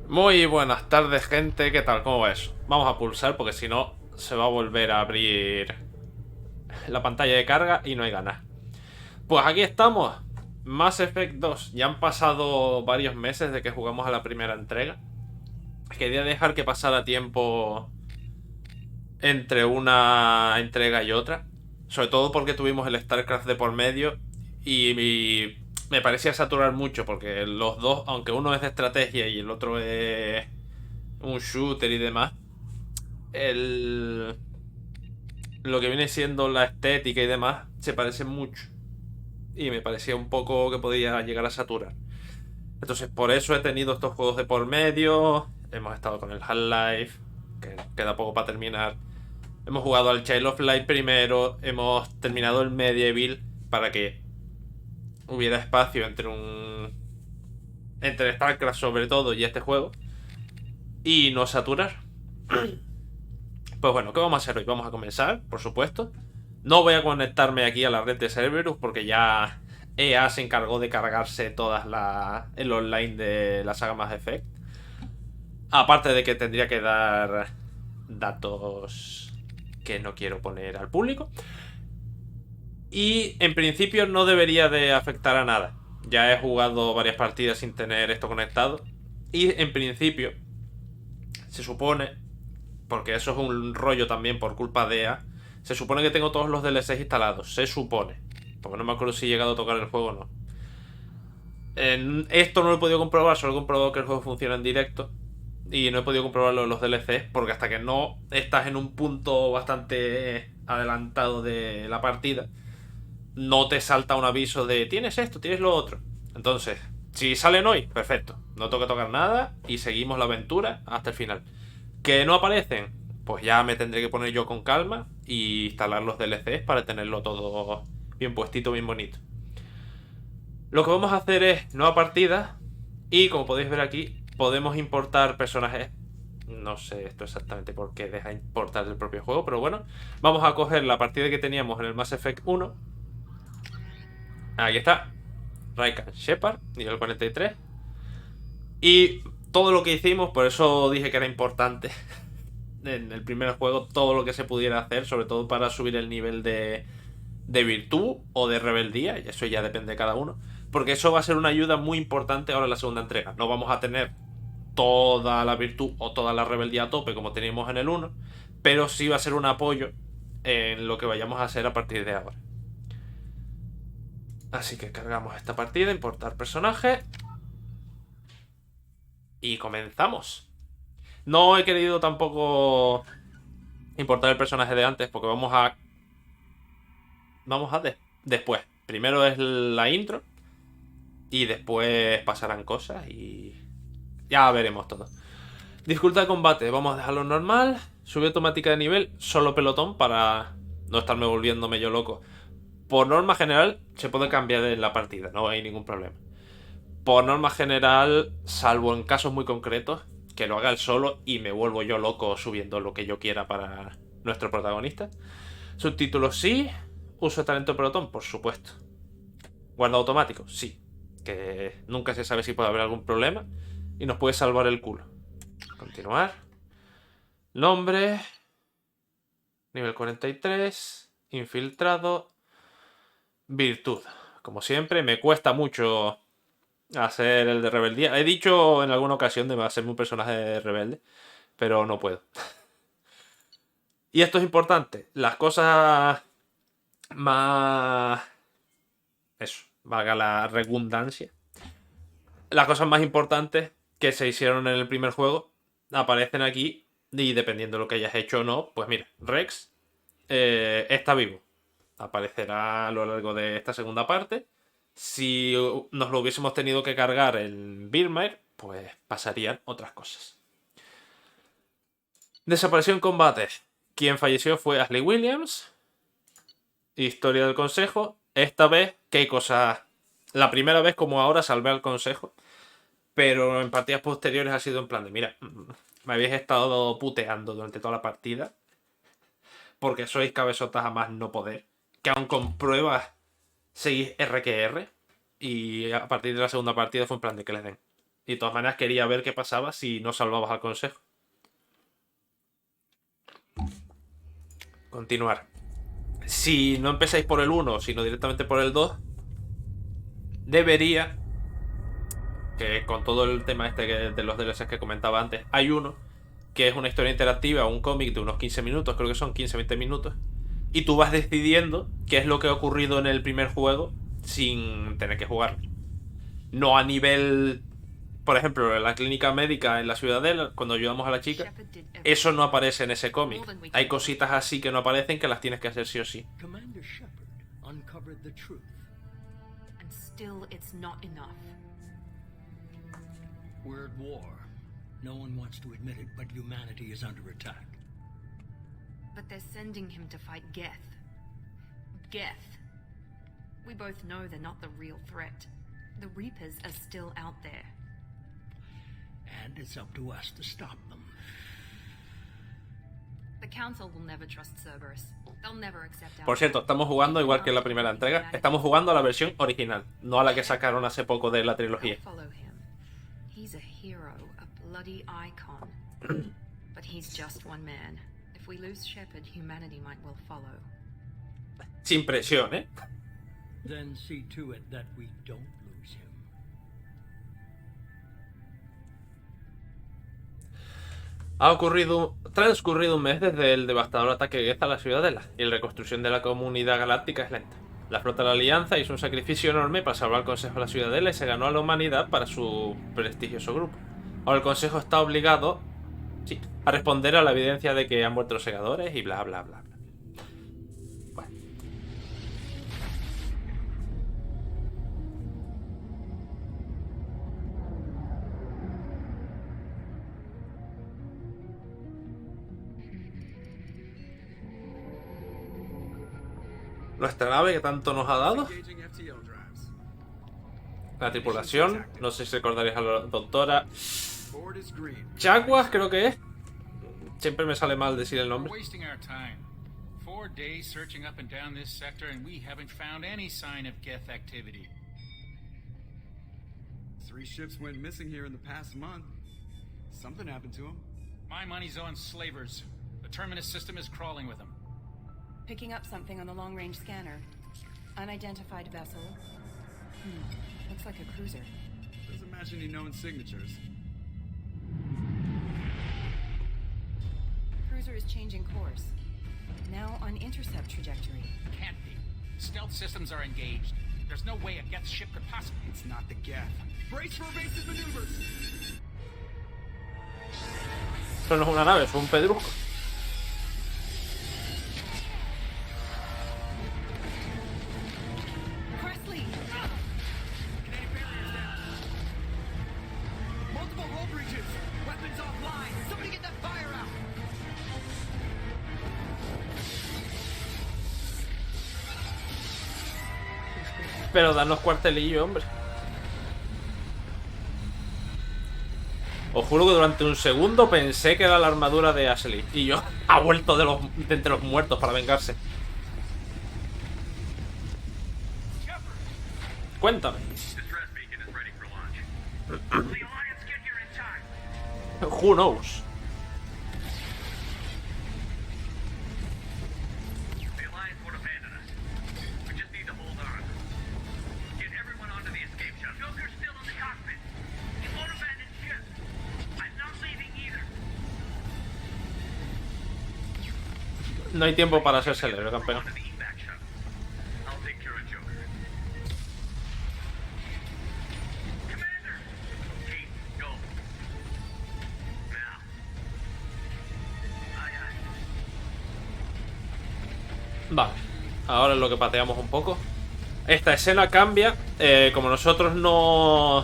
Muy buenas tardes, gente. ¿Qué tal? ¿Cómo va eso? Vamos a pulsar porque si no se va a volver a abrir la pantalla de carga y no hay ganas. Pues aquí estamos. Mass Effect 2. Ya han pasado varios meses de que jugamos a la primera entrega. Quería dejar que pasara tiempo entre una entrega y otra. Sobre todo porque tuvimos el StarCraft de por medio y me parecía saturar mucho porque los dos, aunque uno es de estrategia y el otro es un shooter y demás, el, lo que viene siendo la estética y demás se parece mucho. Y me parecía un poco que podía llegar a saturar. Entonces por eso he tenido estos juegos de por medio. Hemos estado con el Half-Life, que queda poco para terminar. Hemos jugado al Child of Light primero. Hemos terminado el Medieval para que hubiera espacio entre StarCraft sobre todo y este juego. Y no saturar. Pues bueno, ¿qué vamos a hacer hoy? Vamos a comenzar, por supuesto. No voy a conectarme aquí a la red de Cerberus porque ya EA se encargó de cargarse el online de la saga Mass Effect. Aparte de que tendría que dar datos que no quiero poner al público. Y en principio no debería de afectar a nada. Ya he jugado varias partidas sin tener esto conectado. Y en principio se supone, porque eso es un rollo también por culpa de EA, se supone que tengo todos los DLCs instalados. Se supone. Porque no me acuerdo si he llegado a tocar el juego o no. Esto no lo he podido comprobar, solo he comprobado que el juego funciona en directo. Y no he podido comprobarlo en los DLCs porque hasta que no estás en un punto bastante adelantado de la partida, no te salta un aviso de tienes esto, tienes lo otro. Entonces, si salen hoy, perfecto. No tengo que tocar nada y seguimos la aventura hasta el final. ¿Que no aparecen? Pues ya me tendré que poner yo con calma y instalar los DLCs para tenerlo todo bien puestito, bien bonito. Lo que vamos a hacer es nueva partida y como podéis ver aquí podemos importar personajes. No sé esto exactamente por qué deja importar del propio juego, pero bueno, vamos a coger la partida que teníamos en el Mass Effect 1. Aquí está, Raikan Shepard, nivel 43. Y todo lo que hicimos, por eso dije que era importante en el primer juego, todo lo que se pudiera hacer, sobre todo para subir el nivel de virtud o de rebeldía, y eso ya depende de cada uno, porque eso va a ser una ayuda muy importante ahora en la segunda entrega. No vamos a tener toda la virtud o toda la rebeldía a tope como teníamos en el uno, pero sí va a ser un apoyo en lo que vayamos a hacer a partir de ahora. Así que cargamos esta partida, importar personaje y comenzamos. No he querido tampoco importar el personaje de antes porque después. Primero es la intro y después pasarán cosas y ya veremos todo. Dificultad de combate, vamos a dejarlo normal. Sube automática de nivel, solo pelotón para no estarme volviéndome yo loco. Por norma general se puede cambiar en la partida, no hay ningún problema. Por norma general, salvo en casos muy concretos, que lo haga él solo y me vuelvo yo loco subiendo lo que yo quiera para nuestro protagonista. Subtítulos sí. Uso de talento pelotón, por supuesto. Guarda automático, sí. Que nunca se sabe si puede haber algún problema y nos puede salvar el culo. Continuar. Nombre. Nivel 43. Infiltrado. Virtud. Como siempre, me cuesta mucho hacer el de rebeldía. He dicho en alguna ocasión de hacerme un personaje rebelde, pero no puedo. Y esto es importante. Las cosas más... Eso, valga la redundancia. Las cosas más importantes que se hicieron en el primer juego aparecen aquí y dependiendo de lo que hayas hecho o no, pues mira, Rex está vivo. Aparecerá a lo largo de esta segunda parte. Si nos lo hubiésemos tenido que cargar en Birmire, pues pasarían otras cosas. Desapareció en combate. Quien falleció fue Ashley Williams. Historia del Consejo. Esta vez, ¿qué hay cosas? La primera vez como ahora salvé al Consejo. Pero en partidas posteriores ha sido en plan de, mira, me habéis estado puteando durante toda la partida. Porque sois cabezotas a más no poder. Que aun con pruebas seguís R que R. Y a partir de la segunda partida fue en plan de que les den. Y de todas maneras quería ver qué pasaba si no salvabas al Consejo. Continuar. Si no empezáis por el 1, sino directamente por el 2, debería, que con todo el tema este de los DLCs que comentaba antes, hay uno que es una historia interactiva, un cómic de unos 15 minutos, creo que son 15-20 minutos, y tú vas decidiendo qué es lo que ha ocurrido en el primer juego sin tener que jugar. No a nivel, por ejemplo, en la clínica médica en la ciudadela, cuando ayudamos a la chica, eso no aparece en ese cómic. Hay cositas así que no aparecen que las tienes que hacer sí o sí. Commander Shepard uncovered the truth. And still it's not enough. We're at war. No one wants to admit it, but humanity is under attack. But they're sending him to fight Geth. Geth. We both know they're not the real threat. The Reapers are still out there. And it's up to us to stop them. The Council will never trust Cerberus. They'll never accept our... Por cierto, estamos jugando igual que en la primera entrega. Estamos jugando a la versión original, no a la que sacaron hace poco de la trilogía. I'll follow him. He's a hero, a bloody icon. But he's just one man. If we lose Shepard, humanity might well follow. Sin presión, ¿eh? Then see to it that we don't lose him. Transcurrido un mes desde el devastador ataque de Geth a la ciudadela, y la reconstrucción de la comunidad galáctica es lenta. La flota de la Alianza hizo un sacrificio enorme para salvar al Consejo de la ciudadela y se ganó a la humanidad para su prestigioso grupo. Ahora el Consejo está obligado, sí, a responder a la evidencia de que han muerto los Segadores y bla bla bla. Bueno. Nuestra nave que tanto nos ha dado. La tripulación, no sé si recordaréis a la doctora Chaguas, creo que es. Siempre me sale mal decir el nombre. 4 days searching up and down this sector and we haven't found any sign of Geth activity. 3 ships went missing here in the past month. Something happened to them. My money's on slavers. The Terminus system is crawling with them. Picking up something on the long-range scanner. Unidentified vessel. Looks like a cruiser. Doesn't match any known signatures. Cruiser is changing course. Now on intercept trajectory. Can't be. Stealth systems are engaged. There's no way a Geth ship could possibly... It's not the Geth. Brace for evasive maneuvers! Eso no es una nave, es un pedrusco. Pero danos cuartelillo, hombre. Os juro que durante un segundo pensé que era la armadura de Ashley. Y yo ha vuelto de entre los muertos para vengarse. Cuéntame. Who knows? No hay tiempo para ser célebre, campeón. Vale, ahora es lo que pateamos un poco. Esta escena cambia. Como nosotros no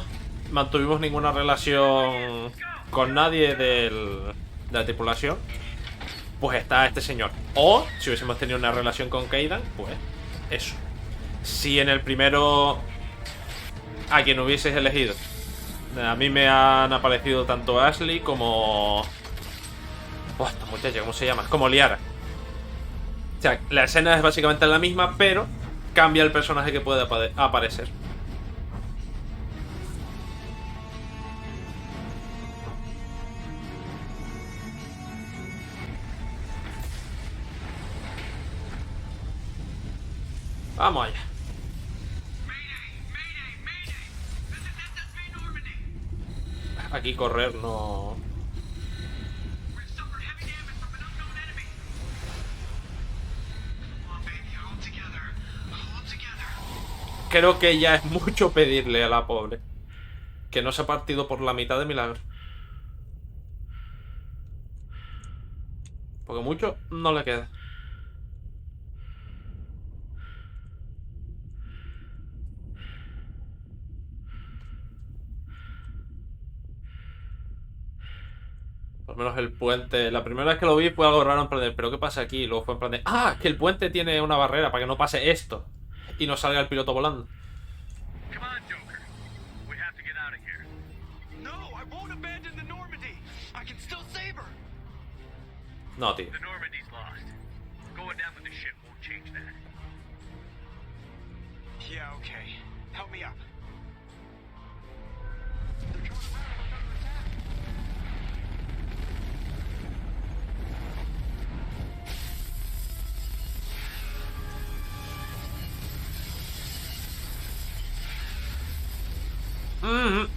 mantuvimos ninguna relación con nadie de la tripulación, pues está este señor. O si hubiésemos tenido una relación con Kaidan, pues eso. Si en el primero a quien hubieses elegido, a mí me han aparecido tanto Ashley como... esta muchacha, ¿cómo se llama? Como Liara. O sea, la escena es básicamente la misma, pero cambia el personaje que puede aparecer. Vamos allá. Aquí correr no... Creo que ya es mucho pedirle a la pobre que no se ha partido por la mitad de milagro. Porque mucho no le queda. Por lo menos el puente. La primera vez que lo vi fue algo raro en plan de, ¿pero qué pasa aquí? Y luego fue en plan de, ¡ah! Que el puente tiene una barrera para que no pase esto. Y no salga el piloto volando. Come on, Joker. We have to get out of here. No, I won't abandon the Normandy. I can still save her. No, tío. The Normandy's lost. Going down with the ship won't change that. Yeah, okay. Help me up.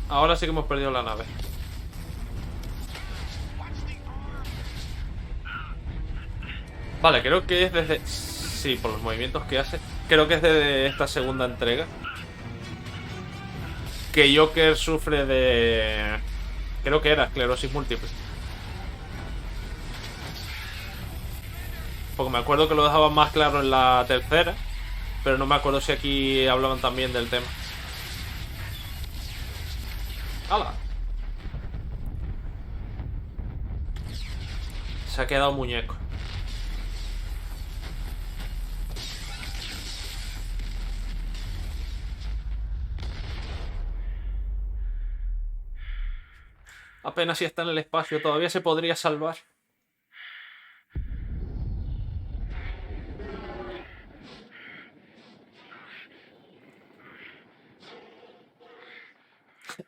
Ahora sí que hemos perdido la nave. Vale, creo que es desde... Sí, por los movimientos que hace. Creo que es desde esta segunda entrega que Joker sufre de... Creo que era esclerosis múltiple. Porque me acuerdo que lo dejaban más claro en la tercera, pero no me acuerdo si aquí hablaban también del tema. ¡Hala! Se ha quedado muñeco. Apenas si está en el espacio, todavía se podría salvar.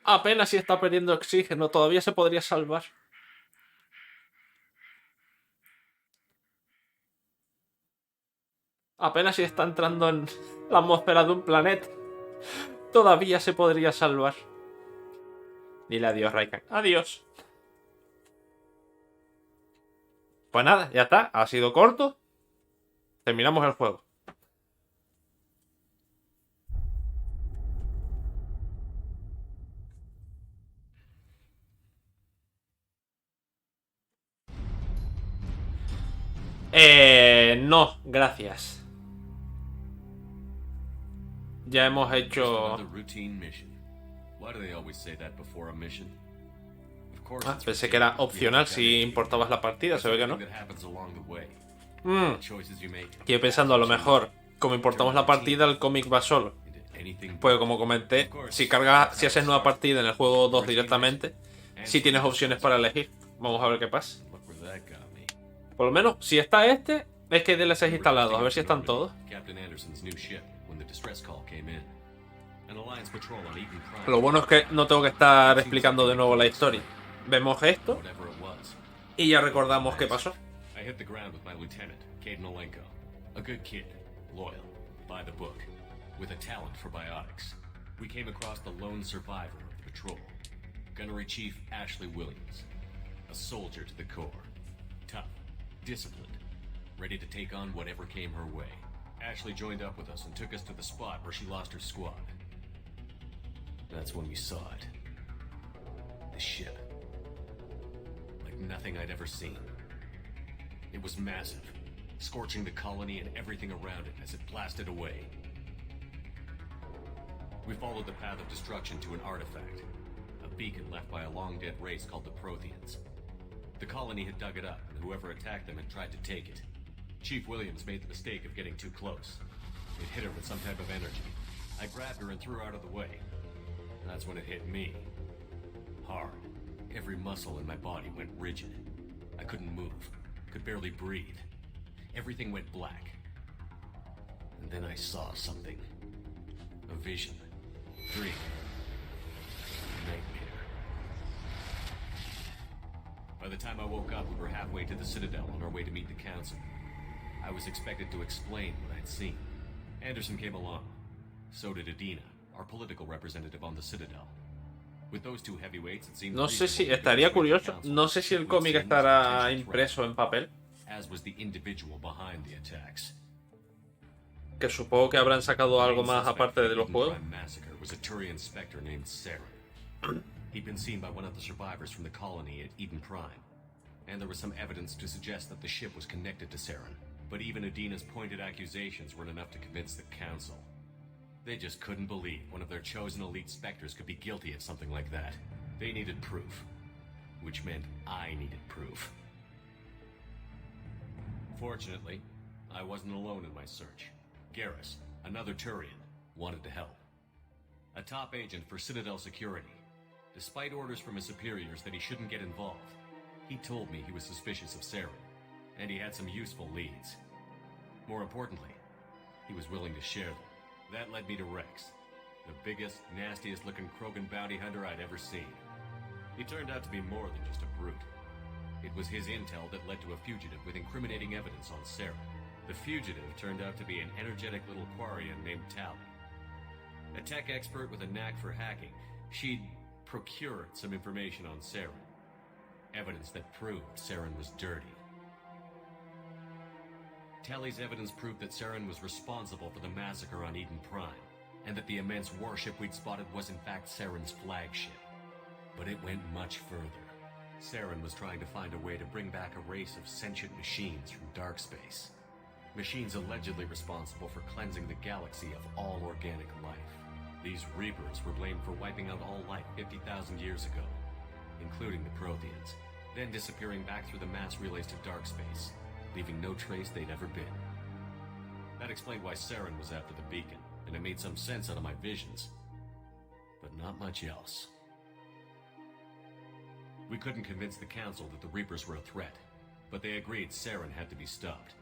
Apenas si está perdiendo oxígeno, todavía se podría salvar. Apenas si está entrando en la atmósfera de un planeta, todavía se podría salvar. Dile adiós, Raikan. Adiós. Pues nada, ya está. Ha sido corto. Terminamos el juego. No, gracias. Ya hemos hecho... Ah, pensé que era opcional si importabas la partida, se ve que no. Estoy pensando, a lo mejor, como importamos la partida, el cómic va solo. Pues como comenté, si haces nueva partida en el juego 2 directamente, sí tienes opciones para elegir. Vamos a ver qué pasa. Por lo menos, si está este, es que hay DLCs instalados. A ver si están todos. Lo bueno es que no tengo que estar explicando de nuevo la historia. Vemos esto y ya recordamos qué pasó. Gunnery Chief Ashley Williams, a soldier to the core, tough, disciplined, ready to take on whatever came her way. Ashley joined up with us and took us to the spot where she lost her squad. That's when we saw it. The ship. Like nothing I'd ever seen. It was massive, scorching the colony and everything around it as it blasted away. We followed the path of destruction to an artifact, a beacon left by a long-dead race called the Protheans. The colony had dug it up, and whoever attacked them had tried to take it. Chief Williams made the mistake of getting too close. It hit her with some type of energy. I grabbed her and threw her out of the way. And that's when it hit me. Hard. Every muscle in my body went rigid. I couldn't move. Could barely breathe. Everything went black. And then I saw something. A vision. Dream. Nightmare. By the time I woke up, we were halfway to the Citadel on our way to meet the Council. I was expected to explain what I'd seen. Anderson came along. So did Adina, our political representative on the Citadel. With those two heavyweights, it seemed No sé si reasonable to estaría convince the curioso. council No sé si el would cómic see him as a estará potential threat, impreso en papel. as was the individual behind the attacks. Que supongo que habrán sacado algo main más suspect aparte for de the los Eden juegos. Prime massacre was a Turian Spectre named Saren. He'd been seen by one of the survivors from the colony at Eden Prime, and there was some evidence to suggest that the ship was connected to Saren. But even Adina's pointed accusations weren't enough to convince the council. They just couldn't believe one of their chosen elite Spectres could be guilty of something like that. They needed proof, which meant I needed proof. Fortunately, I wasn't alone in my search. Garrus, another Turian, wanted to help. A top agent for Citadel Security. Despite orders from his superiors that he shouldn't get involved, he told me he was suspicious of Saren, and he had some useful leads. More importantly, he was willing to share them. That led me to Rex, the biggest, nastiest looking Krogan bounty hunter I'd ever seen. He turned out to be more than just a brute. It was his intel that led to a fugitive with incriminating evidence on Saren. The fugitive turned out to be an energetic little Quarian named Tally. A tech expert with a knack for hacking, she'd procured some information on Saren. Evidence that proved Saren was dirty. Tally's evidence proved that Saren was responsible for the massacre on Eden Prime, and that the immense warship we'd spotted was in fact Saren's flagship. But it went much further. Saren was trying to find a way to bring back a race of sentient machines from dark space. Machines allegedly responsible for cleansing the galaxy of all organic life. These Reapers were blamed for wiping out all life 50,000 years ago, including the Protheans, then disappearing back through the mass relays to dark space, leaving no trace they'd ever been. That explained why Saren was after the beacon, and it made some sense out of my visions. But not much else. We couldn't convince the Council that the Reapers were a threat, but they agreed Saren had to be stopped.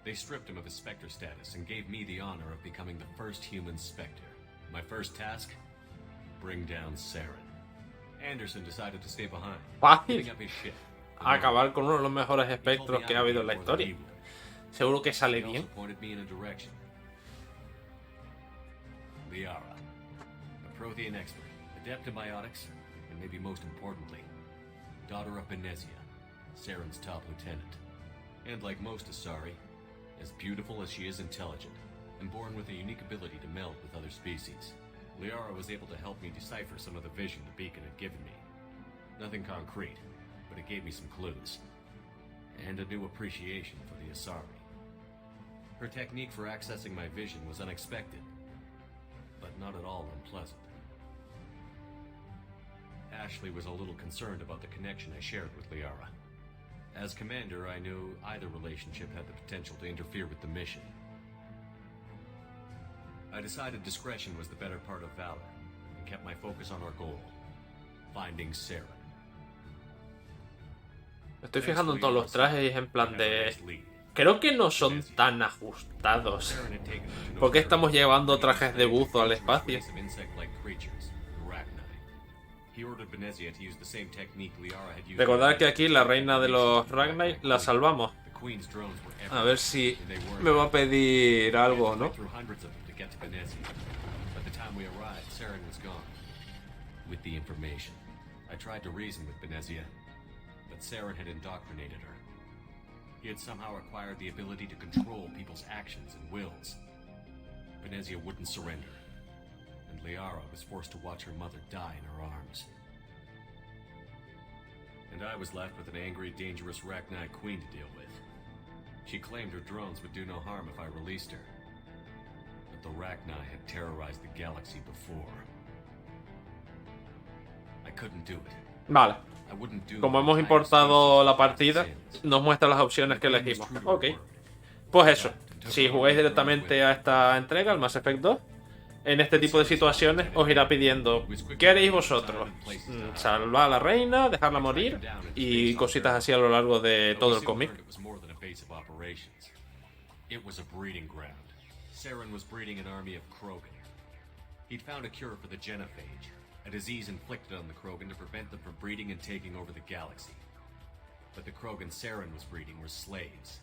They stripped him of his Spectre status and gave me the honor of becoming the first human Spectre. My first task? Bring down Saren. Anderson decided to stay behind, Fácil. putting up his ship. Acabar con uno de los mejores espectros que ha habido en la historia. Seguro que sale He also bien. pointed me in a direction. Liara, a Prothean expert, adept in biotics, and maybe most importantly, daughter of Benezia, Saren's top lieutenant. And like most Asari, as beautiful as she is intelligent, and born with a unique ability to meld with other species. Liara was able to help me decipher some of the vision the beacon had given me. Nothing concrete, but it gave me some clues. And a new appreciation for the Asari. Her technique for accessing my vision was unexpected, but not at all unpleasant. Ashley was a little concerned about the connection I shared with Liara. As commander, I knew either relationship had the potential to interfere with the mission. I decided discretion was the better part of valor, and kept my focus on our goal, finding Saren. Me estoy fijando en todos los trajes y es en plan de... Creo que no son tan ajustados. ¿Por qué estamos llevando trajes de buzo al espacio? Recordad que aquí la reina de los Ragnar la salvamos. A ver si me va a pedir algo, ¿no? Saren had indoctrinated her. He had somehow acquired the ability to control people's actions and wills. Benezia wouldn't surrender, and Liara was forced to watch her mother die in her arms. And I was left with an angry, dangerous Rachni queen to deal with. She claimed her drones would do no harm if I released her. But the Rachni had terrorized the galaxy before. I couldn't do it. Vale. Como hemos importado la partida, nos muestra las opciones que elegimos. Ok. Pues eso. Si jugáis directamente a esta entrega, al Mass Effect 2, en este tipo de situaciones os irá pidiendo ¿qué haréis vosotros? Salvar a la reina, dejarla morir y cositas así a lo largo de todo el cómic. Saren was breeding an army of Krogan. He'd found a cure for the genophage, a disease inflicted on the Krogan to prevent them from breeding and taking over the galaxy. But the Krogan Saren was breeding were slaves,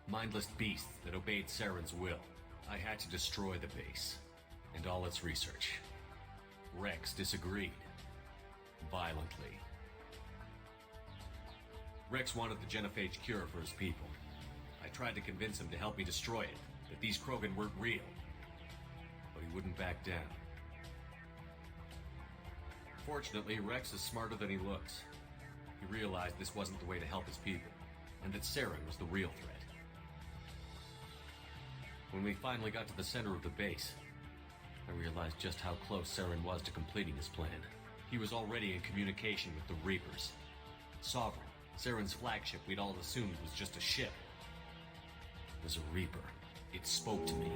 mindless beasts that obeyed Saren's will, I had to destroy the base and all its research. Rex disagreed. Violently. Rex wanted the genophage cure for his people. I tried to convince him to help me destroy it, that these Krogan weren't real. But he wouldn't back down. Fortunately, Rex is smarter than he looks. He realized this wasn't the way to help his people, and that Saren was the real threat. When we finally got to the center of the base, I realized just how close Saren was to completing his plan. He was already in communication with the Reapers. Sovereign, Saren's flagship we'd all assumed was just a ship, was a Reaper. It spoke to me,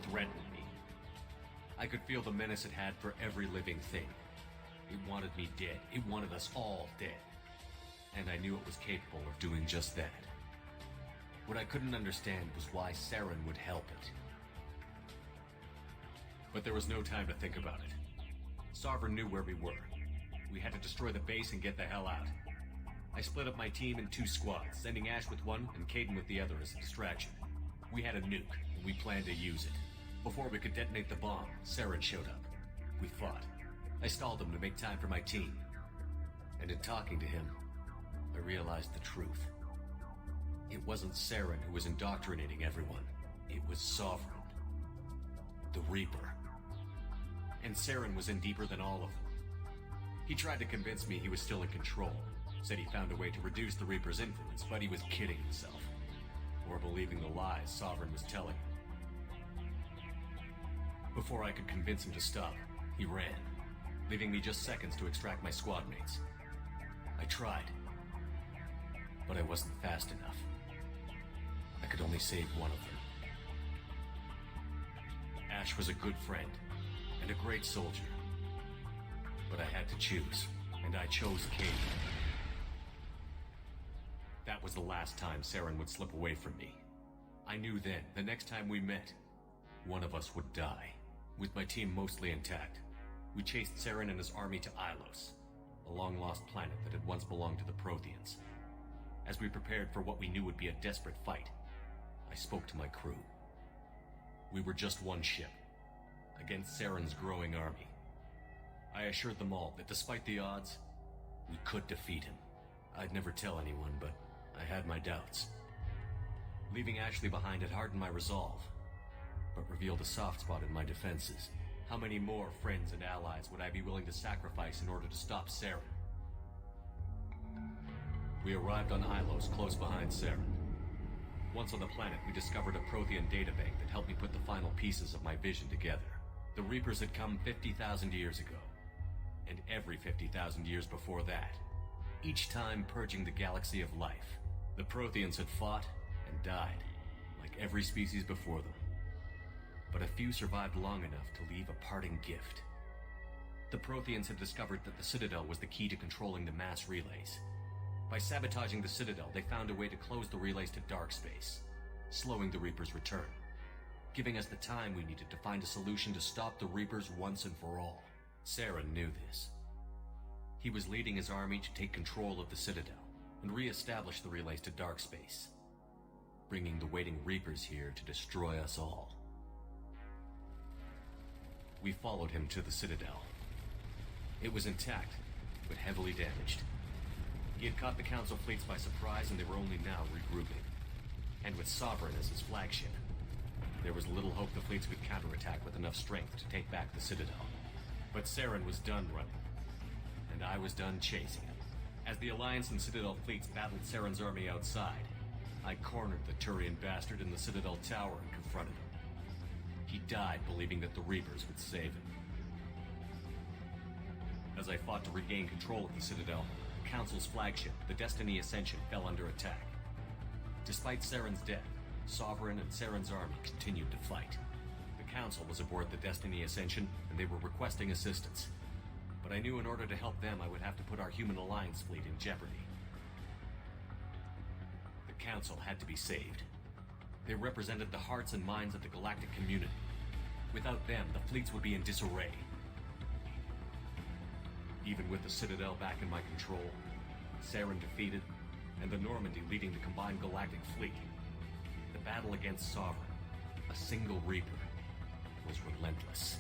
threatened me. I could feel the menace it had for every living thing. It wanted me dead. It wanted us all dead. And I knew it was capable of doing just that. What I couldn't understand was why Saren would help it. But there was no time to think about it. Sovereign knew where we were. We had to destroy the base and get the hell out. I split up my team in 2 squads, sending Ash with one and Caden with the other as a distraction. We had a nuke, and we planned to use it. Before we could detonate the bomb, Saren showed up. We fought. I stalled him to make time for my team. And in talking to him, I realized the truth. It wasn't Saren who was indoctrinating everyone. It was Sovereign. The Reaper. And Saren was in deeper than all of them. He tried to convince me he was still in control. Said he found a way to reduce the Reaper's influence, but he was kidding himself. Or believing the lies Sovereign was telling him. Before I could convince him to stop, he ran, leaving me just seconds to extract my squad mates. I tried, but I wasn't fast enough. I could only save one of them. Ash was a good friend, and a great soldier. But I had to choose, and I chose Caden. That was the last time Saren would slip away from me. I knew then, the next time we met, one of us would die. With my team mostly intact, we chased Saren and his army to Ilos, a long-lost planet that had once belonged to the Protheans. As we prepared for what we knew would be a desperate fight, I spoke to my crew. We were just one ship, against Saren's growing army. I assured them all that despite the odds, we could defeat him. I'd never tell anyone, but I had my doubts. Leaving Ashley behind had hardened my resolve, but revealed a soft spot in my defenses. How many more friends and allies would I be willing to sacrifice in order to stop Saren? We arrived on Ilos, close behind Saren. Once on the planet, we discovered a Prothean databank that helped me put the final pieces of my vision together. The Reapers had come 50,000 years ago, and every 50,000 years before that, each time purging the galaxy of life. The Protheans had fought and died, like every species before them. But a few survived long enough to leave a parting gift. The Protheans had discovered that the Citadel was the key to controlling the mass relays. By sabotaging the Citadel, they found a way to close the relays to dark space, slowing the Reapers' return, giving us the time we needed to find a solution to stop the Reapers once and for all. Saren knew this. He was leading his army to take control of the Citadel and re-establish the relays to dark space, bringing the waiting Reapers here to destroy us all. We followed him to the Citadel. It was intact, but heavily damaged. He had caught the Council fleets by surprise, and they were only now regrouping. And with Sovereign as his flagship, there was little hope the fleets could counterattack with enough strength to take back the Citadel. But Saren was done running, and I was done chasing him. As the Alliance and Citadel fleets battled Saren's army outside, I cornered the Turian bastard in the Citadel tower and confronted him. He died believing that the Reapers would save him. As I fought to regain control of the Citadel, the Council's flagship, the Destiny Ascension, fell under attack. Despite Saren's death, Sovereign and Saren's army continued to fight. The Council was aboard the Destiny Ascension, and they were requesting assistance. But I knew in order to help them, I would have to put our human alliance fleet in jeopardy. The Council had to be saved. They represented the hearts and minds of the galactic community. Without them, the fleets would be in disarray. Even with the Citadel back in my control, Saren defeated, and the Normandy leading the combined galactic fleet, the battle against Sovereign, A single Reaper was relentless.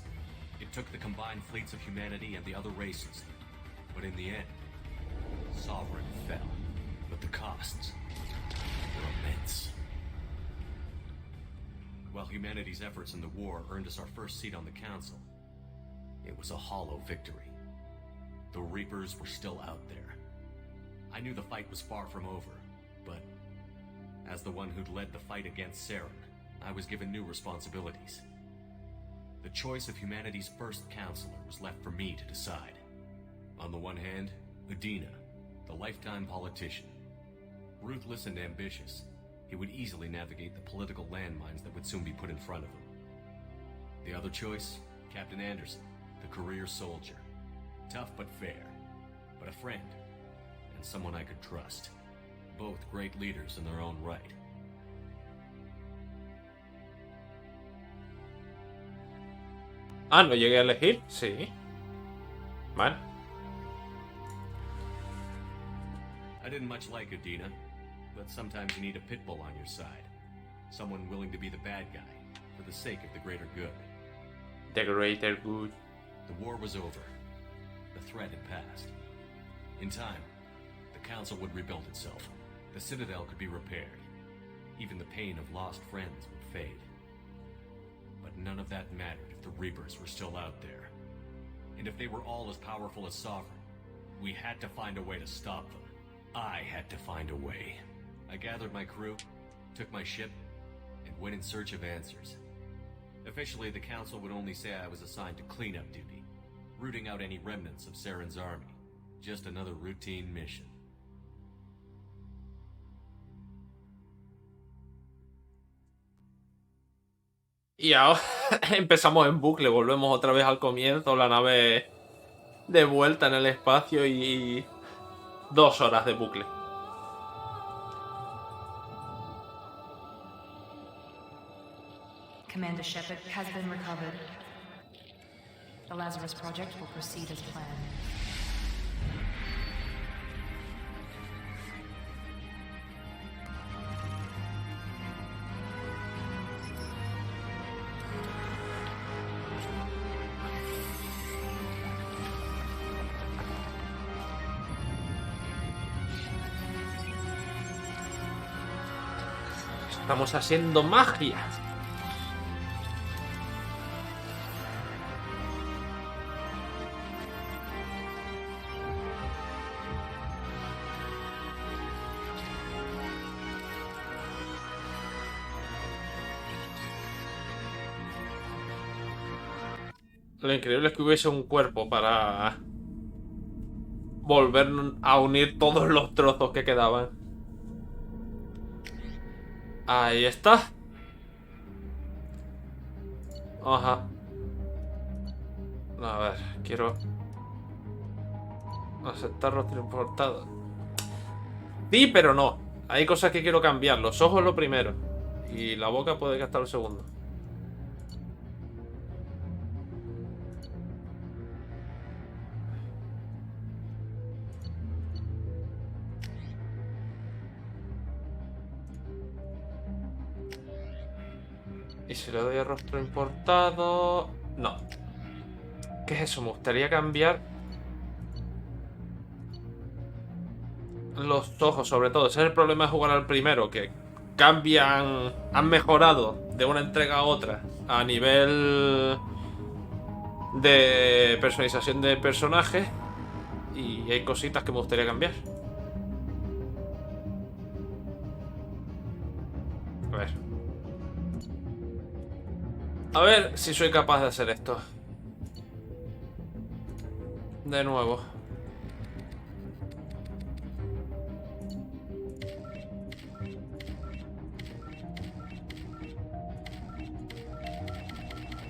It took the combined fleets of humanity and the other races, but in the end, Sovereign fell. But the costs were immense. While humanity's efforts in the war earned us our first seat on the Council, it was a hollow victory. The Reapers were still out there. I knew the fight was far from over, but as the one who'd led the fight against Saren, I was given new responsibilities. The choice of humanity's first counselor was left for me to decide. On the one hand, Udina, the lifetime politician. Ruthless and ambitious, he would easily navigate the political landmines that would soon be put in front of him. The other choice, Captain Anderson, the career soldier. Tough but fair, but a friend, and someone I could trust. Both great leaders in their own right. Ah, ¿no llegué a elegir? Sí. Vale. I didn't much like Udina, but sometimes you need a pit bull on your side. Someone willing to be the bad guy, for the sake of the greater good. The greater good. The war was over. The threat had passed. In time, the Council would rebuild itself. The Citadel could be repaired. Even the pain of lost friends would fade. But none of that mattered if the Reapers were still out there. And if they were all as powerful as Sovereign, we had to find a way to stop them. I had to find a way. I gathered my crew, took my ship, and went in search of answers. Officially, the Council would only say I was assigned to cleanup duty, rooting out any remnants of Saren's army. Just another routine mission. Y ahora empezamos en bucle, volvemos otra vez al comienzo, la nave de vuelta en el espacio y 2 horas de bucle. Commander Shepard has been recovered. The Lazarus project will proceed as planned. Estamos haciendo magia. Lo increíble es que hubiese un cuerpo para volver a unir todos los trozos que quedaban. Ahí está. Ajá. A ver, quiero aceptar los importados. Sí, pero no. Hay cosas que quiero cambiar. Los ojos lo primero. Y la boca puede que hasta lo segundo. Y si le doy a rostro importado... No. ¿Qué es eso? Me gustaría cambiar los ojos, sobre todo. Ese es el problema de jugar al primero, que cambian... Han mejorado de una entrega a otra a nivel de personalización de personajes. Y hay cositas que me gustaría cambiar. A ver. A ver si soy capaz de hacer esto. De nuevo.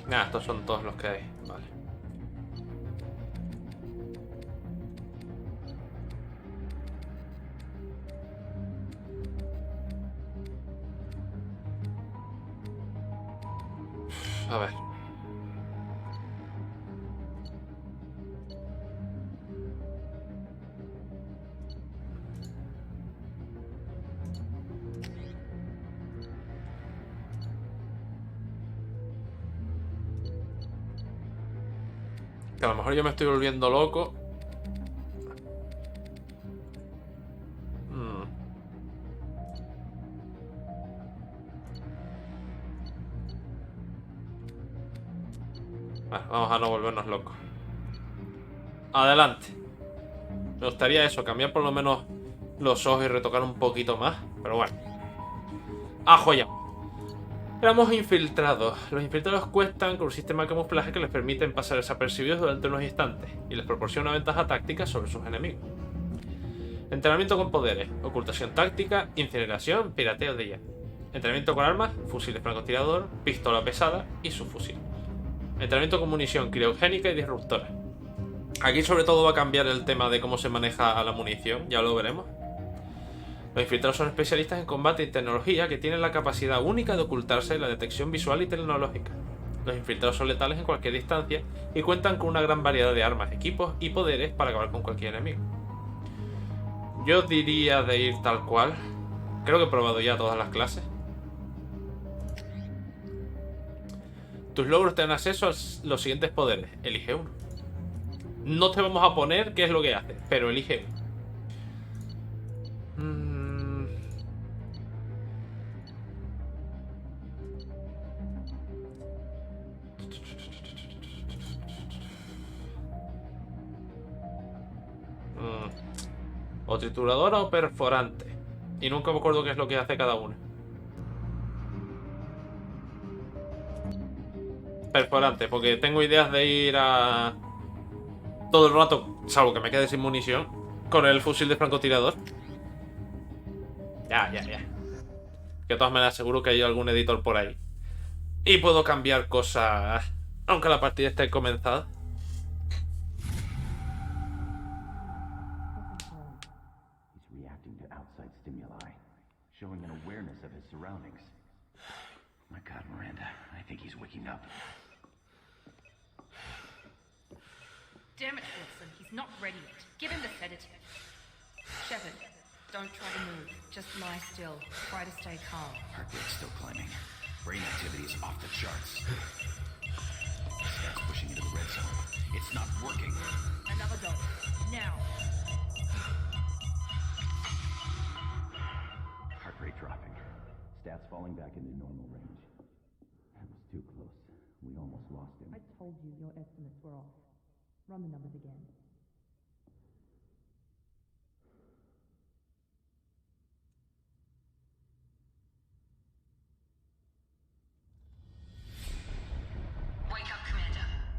Nah, estos son todos los que hay. Vale. A ver. Que a lo mejor yo me estoy volviendo loco. Vale, vamos a no volvernos locos. Adelante. Me gustaría eso, cambiar por lo menos los ojos y retocar un poquito más. Pero bueno. ¡Ajo ya! Éramos infiltrados. Los infiltrados cuestan con un sistema de camuflaje que les permiten pasar desapercibidos durante unos instantes y les proporciona una ventaja táctica sobre sus enemigos. Entrenamiento con poderes, ocultación táctica, incineración, pirateo de Geth. Entrenamiento con armas, fusiles francotirador, pistola pesada y subfusil. Entrenamiento con munición criogénica y disruptora. Aquí sobre todo va a cambiar el tema de cómo se maneja la munición, ya lo veremos. Los infiltrados son especialistas en combate y tecnología que tienen la capacidad única de ocultarse en la detección visual y tecnológica. Los infiltrados son letales en cualquier distancia y cuentan con una gran variedad de armas, equipos y poderes para acabar con cualquier enemigo. Yo diría de ir tal cual. Creo que he probado ya todas las clases. Tus logros te dan acceso a los siguientes poderes. Elige uno. No te vamos a poner qué es lo que hace, pero elige uno. O trituradora o perforante. Y nunca me acuerdo qué es lo que hace cada una. Perforante, porque tengo ideas de ir a... todo el rato, salvo que me quede sin munición, con el fusil de francotirador. Ya. Que de todas maneras seguro que hay algún editor por ahí. Y puedo cambiar cosas, aunque la partida esté comenzada. Showing an awareness of his surroundings. My God, Miranda, I think he's waking up. Damn it, Wilson. He's not ready yet. Give him the sedative. Shepard, don't try to move. Just lie still. Try to stay calm. Heart rate's still climbing. Brain activity is off the charts. Stats pushing into the red zone. It's not working. Another go. Now. Heart rate dropping. Stats falling back into normal range. That was too close. We almost lost him. I told you your estimates were off. Run the numbers again.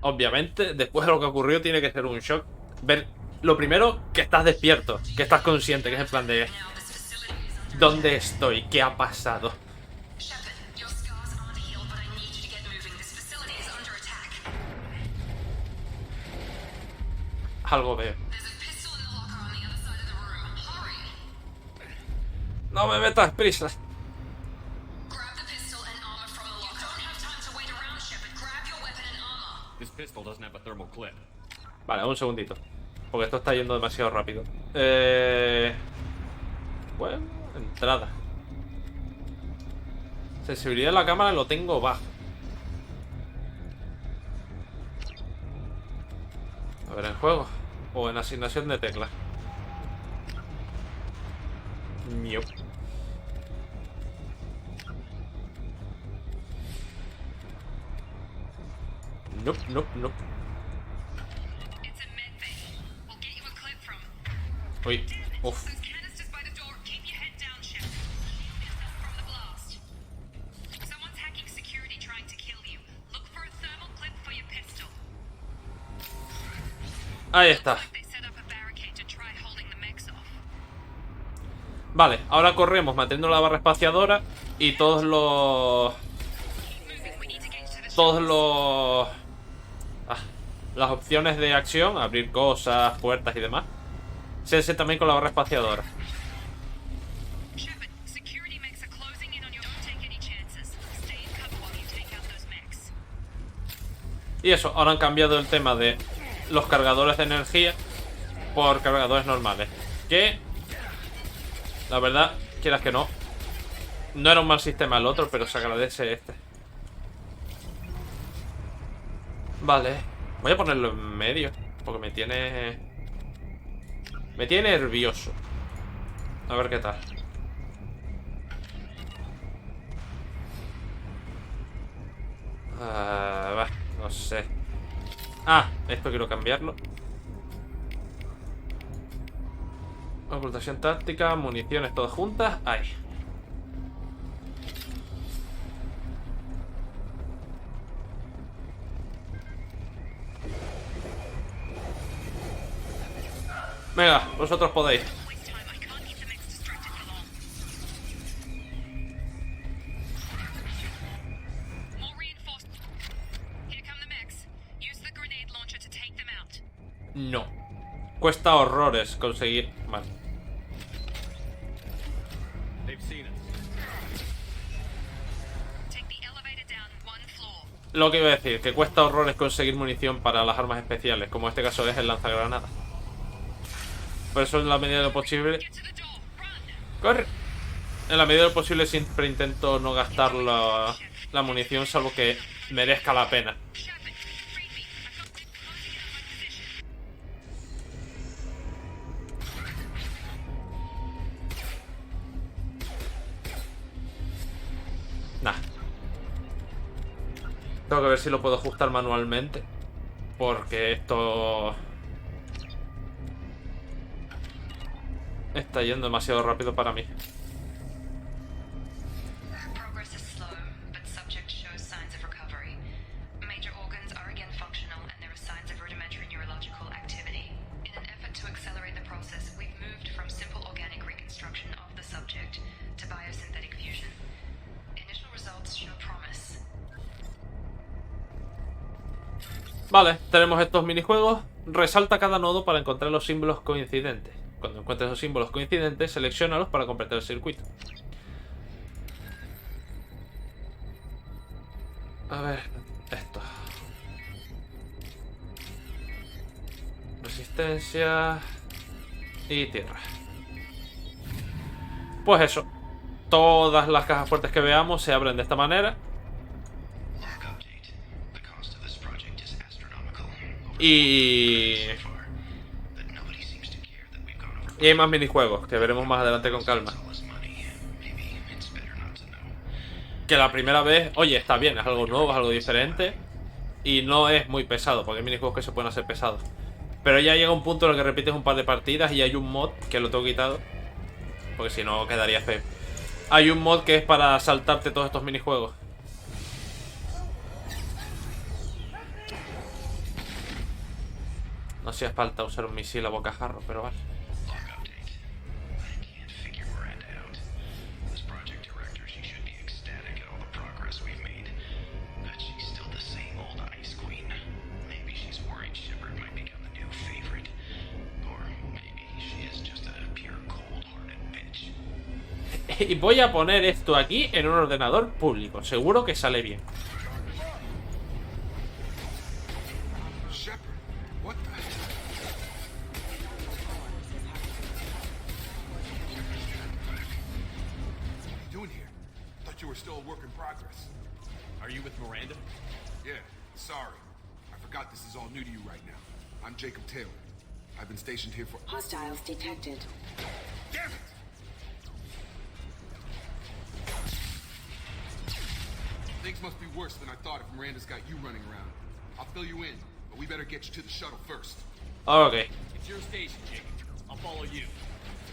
Obviamente, después de lo que ocurrió, tiene que ser un shock. Ver, lo primero, que estás despierto, que estás consciente, que es en plan de... ¿dónde estoy? ¿Qué ha pasado? Algo veo. No me metas prisa. Vale, un segundito. Porque esto está yendo demasiado rápido. Bueno, entrada. Sensibilidad de la cámara lo tengo bajo. A ver, en juego. O en asignación de teclas. Ñop. Nope. Uy, uff. Ahí está. Vale, ahora corremos manteniendo la barra espaciadora y las opciones de acción, abrir cosas, puertas y demás, se hacen también con la barra espaciadora. Y eso, ahora han cambiado el tema de los cargadores de energía por cargadores normales. Que, la verdad, quieras que no, no era un mal sistema el otro, pero se agradece este. Vale. Voy a ponerlo en medio, porque me tiene nervioso. A ver qué tal. No sé. Esto quiero cambiarlo. Ocultación táctica, municiones todas juntas. Ahí. Venga, vosotros podéis. No. Cuesta horrores conseguir. Vale. Lo que iba a decir, que cuesta horrores conseguir munición para las armas especiales, como en este caso es el lanzagranadas. Por eso en la medida de lo posible... ¡Corre! En la medida de lo posible siempre intento no gastar la munición, salvo que merezca la pena. Nah. Tengo que ver si lo puedo ajustar manualmente, porque esto... está yendo demasiado rápido para mí. Vale, tenemos estos minijuegos. Resalta cada nodo para encontrar los símbolos coincidentes. Cuando encuentres los símbolos coincidentes, selecciónalos para completar el circuito. A ver, esto. Resistencia y tierra. Pues eso. Todas las cajas fuertes que veamos se abren de esta manera. Y hay más minijuegos que veremos más adelante con calma. Que la primera vez, oye, está bien, es algo nuevo, es algo diferente. Y no es muy pesado, porque hay minijuegos que se pueden hacer pesados. Pero ya llega un punto en el que repites un par de partidas y hay un mod que lo tengo quitado, porque si no quedaría feo. Hay un mod que es para saltarte todos estos minijuegos. No hacía falta usar un misil a bocajarro, pero vale. Y voy a poner esto aquí en un ordenador público. Seguro que sale bien. Jacob Taylor. I've been stationed here for... Hostiles detected. Damn it! Things must be worse than I thought if Miranda's got you running around. I'll fill you in, but we better get you to the shuttle first. Okay. It's your station, Jacob. I'll follow you.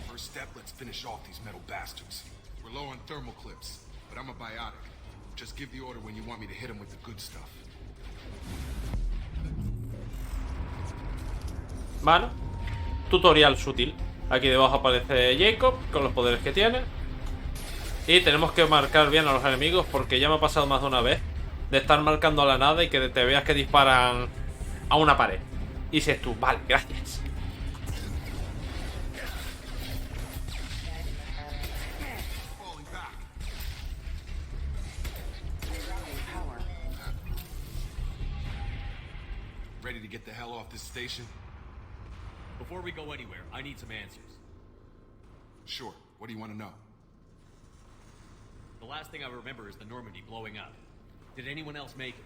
First step, let's finish off these metal bastards. We're low on thermal clips, but I'm a biotic. Just give the order when you want me to hit them with the good stuff. Bueno, tutorial sutil. Aquí debajo aparece Jacob con los poderes que tiene. Y tenemos que marcar bien a los enemigos, porque ya me ha pasado más de una vez de estar marcando a la nada y que te veas que disparan a una pared. Y dices tú, vale, gracias. Ready to get the hell off this station? Before we go anywhere, I need some answers. Sure. What do you want to know? The last thing I remember is the Normandy blowing up. Did anyone else make it?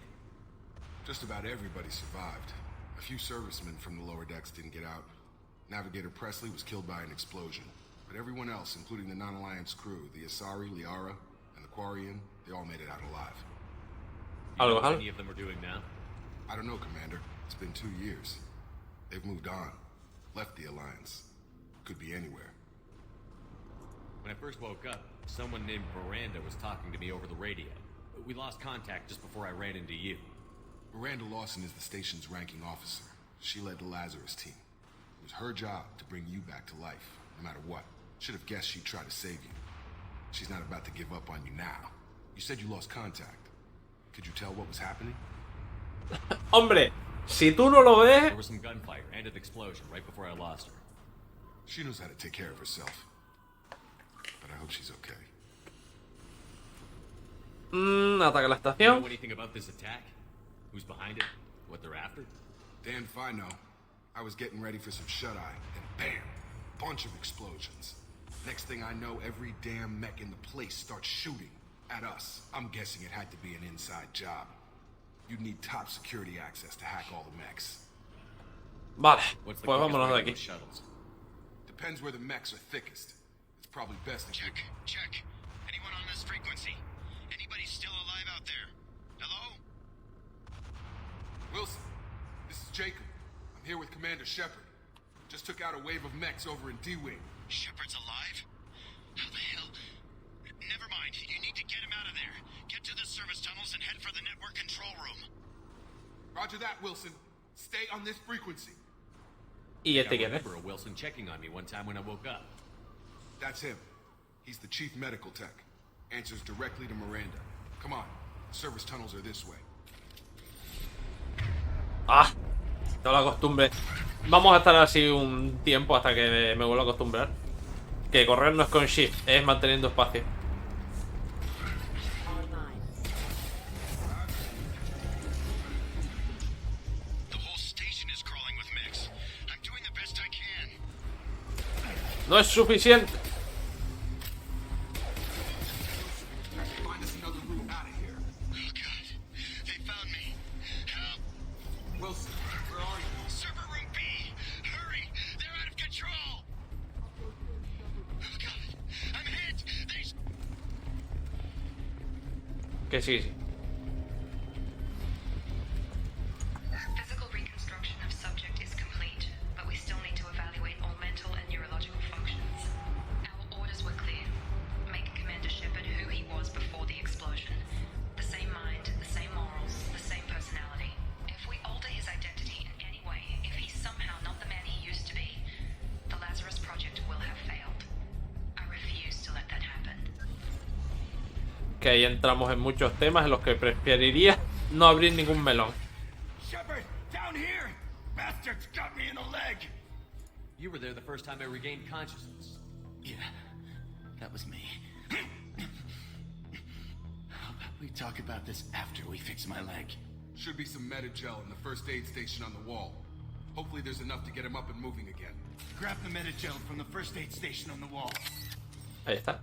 Just about everybody survived. A few servicemen from the lower decks didn't get out. Navigator Presley was killed by an explosion. But everyone else, including the non-Alliance crew, the Asari, Liara, and the Quarian, they all made it out alive. You know what any of them are doing now? I don't know, Commander. It's been 2 years. They've moved on. Left the Alliance. Could be anywhere. When I first woke up, someone named Miranda was talking to me over the radio. We lost contact just before I ran into you. Miranda Lawson is the station's ranking officer. She led the Lazarus team. It was her job to bring you back to life, no matter what. Should have guessed she'd try to save you. She's not about to give up on you now. You said you lost contact. Could you tell what was happening? Hombre, si tú no lo ves... There was some gunfire and an explosion right before I lost her. She knows how to take care of herself. But I hope she's okay. Ataca la Do you estación. know anything about this attack? Who's behind it? What they're after? Damn if I know. I was getting ready for some shut-eye, and bam! Bunch of explosions. Next thing I know, every damn mech in the place starts shooting at us. I'm guessing it had to be an inside job. You'd need top security access to hack all the mechs. Vale, What's the pues quickest vámonos de way to aquí. those shuttles? Depends where the mechs are thickest. It's probably best if Check. Anyone on this frequency? Anybody still alive out there? Hello? Wilson, this is Jacob. I'm here with Commander Shepard. Just took out a wave of mechs over in D-Wing. Shepard's alive? How the hell? Never mind. You need to get him out of there. Get to the service tunnels and head for the network control room. Roger that, Wilson. Stay on this frequency. ¿Y este I quién es? remember a Wilson checking on me one time when I woke up. That's him. He's the chief medical tech. Answers directly to Miranda. Come on. Service tunnels are this way. Ah, toda la costumbre. Vamos a estar así un tiempo hasta que me vuelva a acostumbrar. Que correr no es con shift, es manteniendo espacio. The whole station is crawling with mechs. I'm doing the best I can. No es suficiente. Find us another route out of here. Oh god. They found me. Help. Wilson, where are you? Server room B. Hurry. They're out of control. Oh god. I'm hit. They... Que sí, sí. Physical reconstruction of subject is complete, but we still need to evaluate all mental and neurological functions. Our orders were clear. Make Commander Shepard who he was before the explosion. The same mind, the same morals, the same personality. If we alter his identity in any way, if he's somehow not the man he used to be, the Lazarus Project will have failed. I refuse to let that happen. Que ahí entramos en muchos temas en los que preferiría no abrir ningún melón. Shepard, down here. Bastards got me in the leg. You were there the first time I regained consciousness. Yeah, that was me. How about we talk about this after we fix my leg? Should be some Medi-gel in the first aid station on the wall. Hopefully there's enough to get him up and moving again. Grab the Medi-gel from the first aid station on the wall. Ahí está.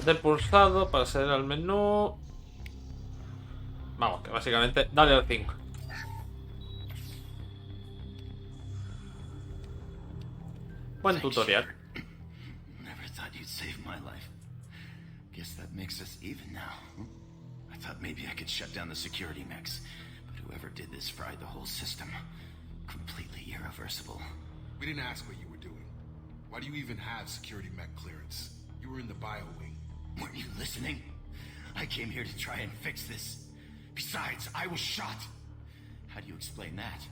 De pulsado para salir al menú. Vamos, que básicamente dale al 5. Buen tutorial. Never thought you'd save my life. Guess that makes us even now. I thought maybe I could shut down the security mechs, but whoever did this fried the whole system. Completely irreversible. We didn't ask what you were doing. Why do you even have security mech clearance? You were in the bio wing. Weren't you listening? I came here to try and fix this. Besides, I was shot. How do you explain that?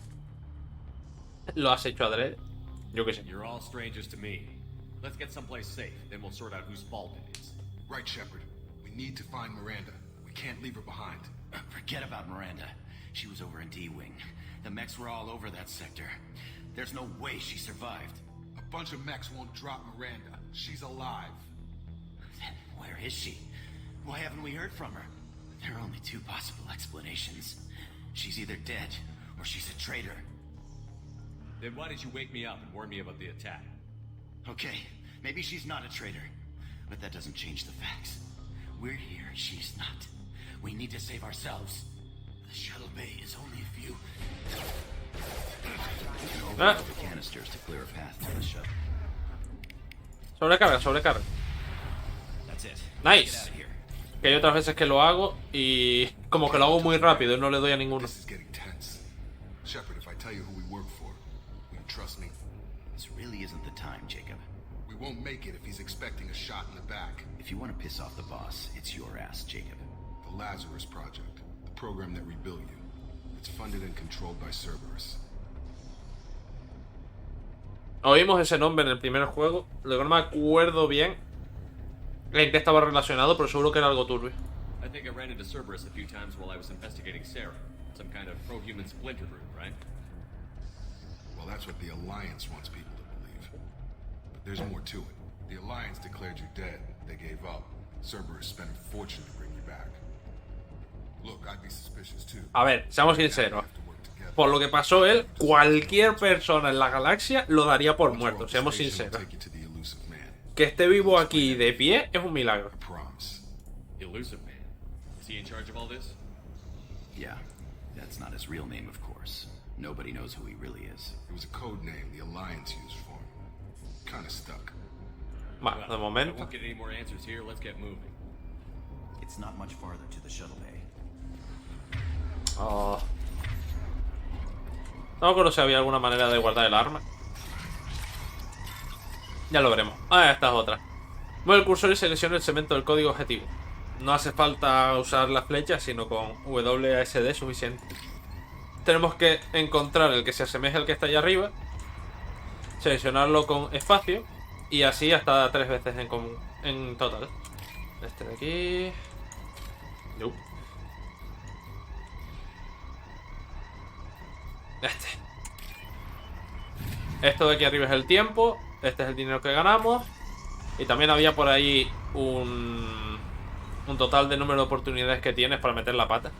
¿Lo has hecho adrede? Yo qué sé. You're all strangers to me. Let's get someplace safe, then we'll sort out whose fault it is. Right, Shepard. We need to find Miranda. We can't leave her behind. Forget about Miranda. She was over in D-Wing. The mechs were all over that sector. There's no way she survived. A bunch of mechs won't drop Miranda. She's alive. Then where is she? Why haven't we heard from her? There are only two possible explanations. She's either dead, or she's a traitor. Then why did you wake me up and warn me about the attack? Okay, maybe she's not a traitor, but that doesn't change the facts. We're here, she's not. We need to save ourselves. The shuttle bay is only a few... Sobrecarga, sobrecarga. Nice. Que hay otras veces que lo hago y como que lo hago muy rápido y no le doy a ninguno. Shepard, if I tell you who we work for, will you trust me? This really isn't the time, Jacob. We won't make it if he's expecting a shot in the back. If you want to piss off the boss, it's your ass, Jacob. The Lazarus Project, the program that rebuilt you. It's funded and controlled by Cerberus. Oímos ese nombre en el primer juego. Luego no me acuerdo bien en qué estaba relacionado, pero seguro que era algo turbio. I think I ran into Cerberus a few times while I was investigating Sarah. Some kind of pro-human splinter group, right? Well, that's what the Alliance wants people to believe. But there's more to it. The Alliance declared you dead. They gave up. Cerberus spent a fortune to bring you back. Look, I'd be suspicious too. A ver, seamos sinceros. Por lo que pasó él, cualquier persona en la galaxia lo daría por muerto, seamos sinceros. Que esté vivo aquí de pie es un milagro. Elusive Man. Is he in charge of all this? Yeah, that's not his real name, of course. Nobody knows who he really is. It was a code name the Alliance used for him. Kinda stuck. Bueno, de momento. I won't get any more answers here. Let's get moving. It's not much farther to the shuttle bay. Oh. No me acuerdo si había alguna manera de guardar el arma. Ya lo veremos. Ah, esta es otra. Mueve el cursor y selecciona el segmento del código objetivo. No hace falta usar las flechas, sino con WASD suficiente. Tenemos que encontrar el que se asemeje al que está allá arriba, seleccionarlo con espacio y así hasta 3 veces en total. Este de aquí. No. Esto de aquí arriba es el tiempo. Este es el dinero que ganamos. Y también había por ahí un total de número de oportunidades que tienes para meter la pata.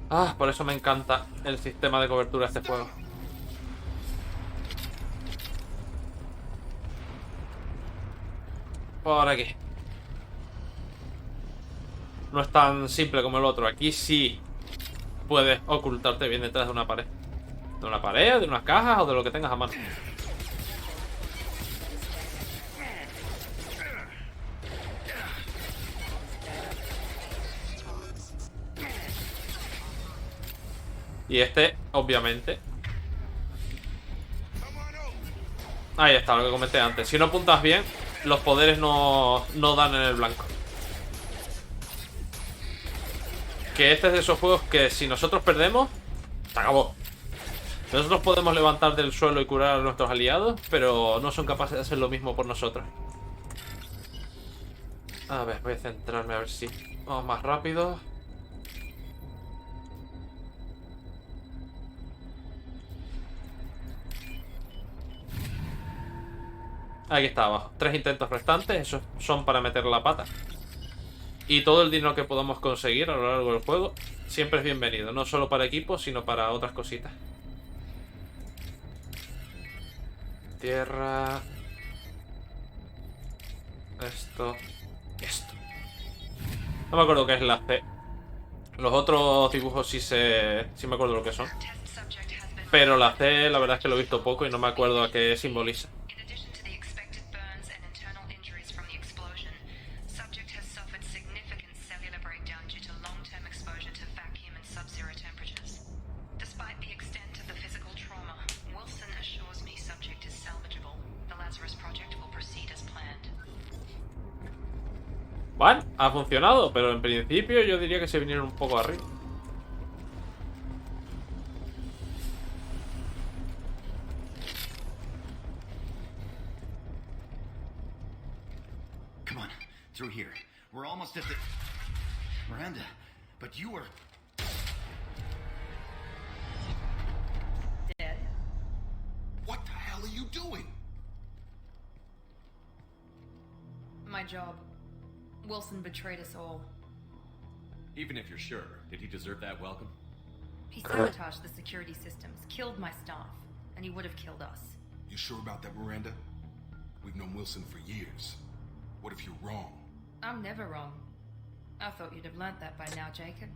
Ah, por eso me encanta el sistema de cobertura de este juego. Por aquí. No es tan simple como el otro. Aquí sí puedes ocultarte bien detrás de una pared. De una pared, de unas cajas o de lo que tengas a mano. Y este, obviamente. Ahí está, lo que comenté antes. Si no apuntas bien, los poderes no dan en el blanco. Que este es de esos juegos que si nosotros perdemos, se acabó. Nosotros podemos levantar del suelo y curar a nuestros aliados, pero no son capaces de hacer lo mismo por nosotros. A ver, voy a centrarme a ver si vamos más rápido. Aquí está abajo. 3 intentos restantes, esos son para meter la pata. Y todo el dinero que podamos conseguir a lo largo del juego siempre es bienvenido, no solo para equipos, sino para otras cositas. Tierra. Esto. Esto. No me acuerdo qué es la C. Los otros dibujos sí me acuerdo lo que son. Pero la C la verdad es que lo he visto poco y no me acuerdo a qué simboliza. Bueno, ha funcionado, pero en principio yo diría que se vinieron un poco arriba. Come on, through here. We're almost at the... Miranda, but you were... Dead? What the hell are you doing? My job. Wilson betrayed us all. Even if you're sure, did he deserve that welcome? He sabotaged the security systems, killed my staff, and he would have killed us. You sure about that, Miranda? We've known Wilson for years. What if you're wrong? I'm never wrong. I thought you'd have learnt that by now, Jacob.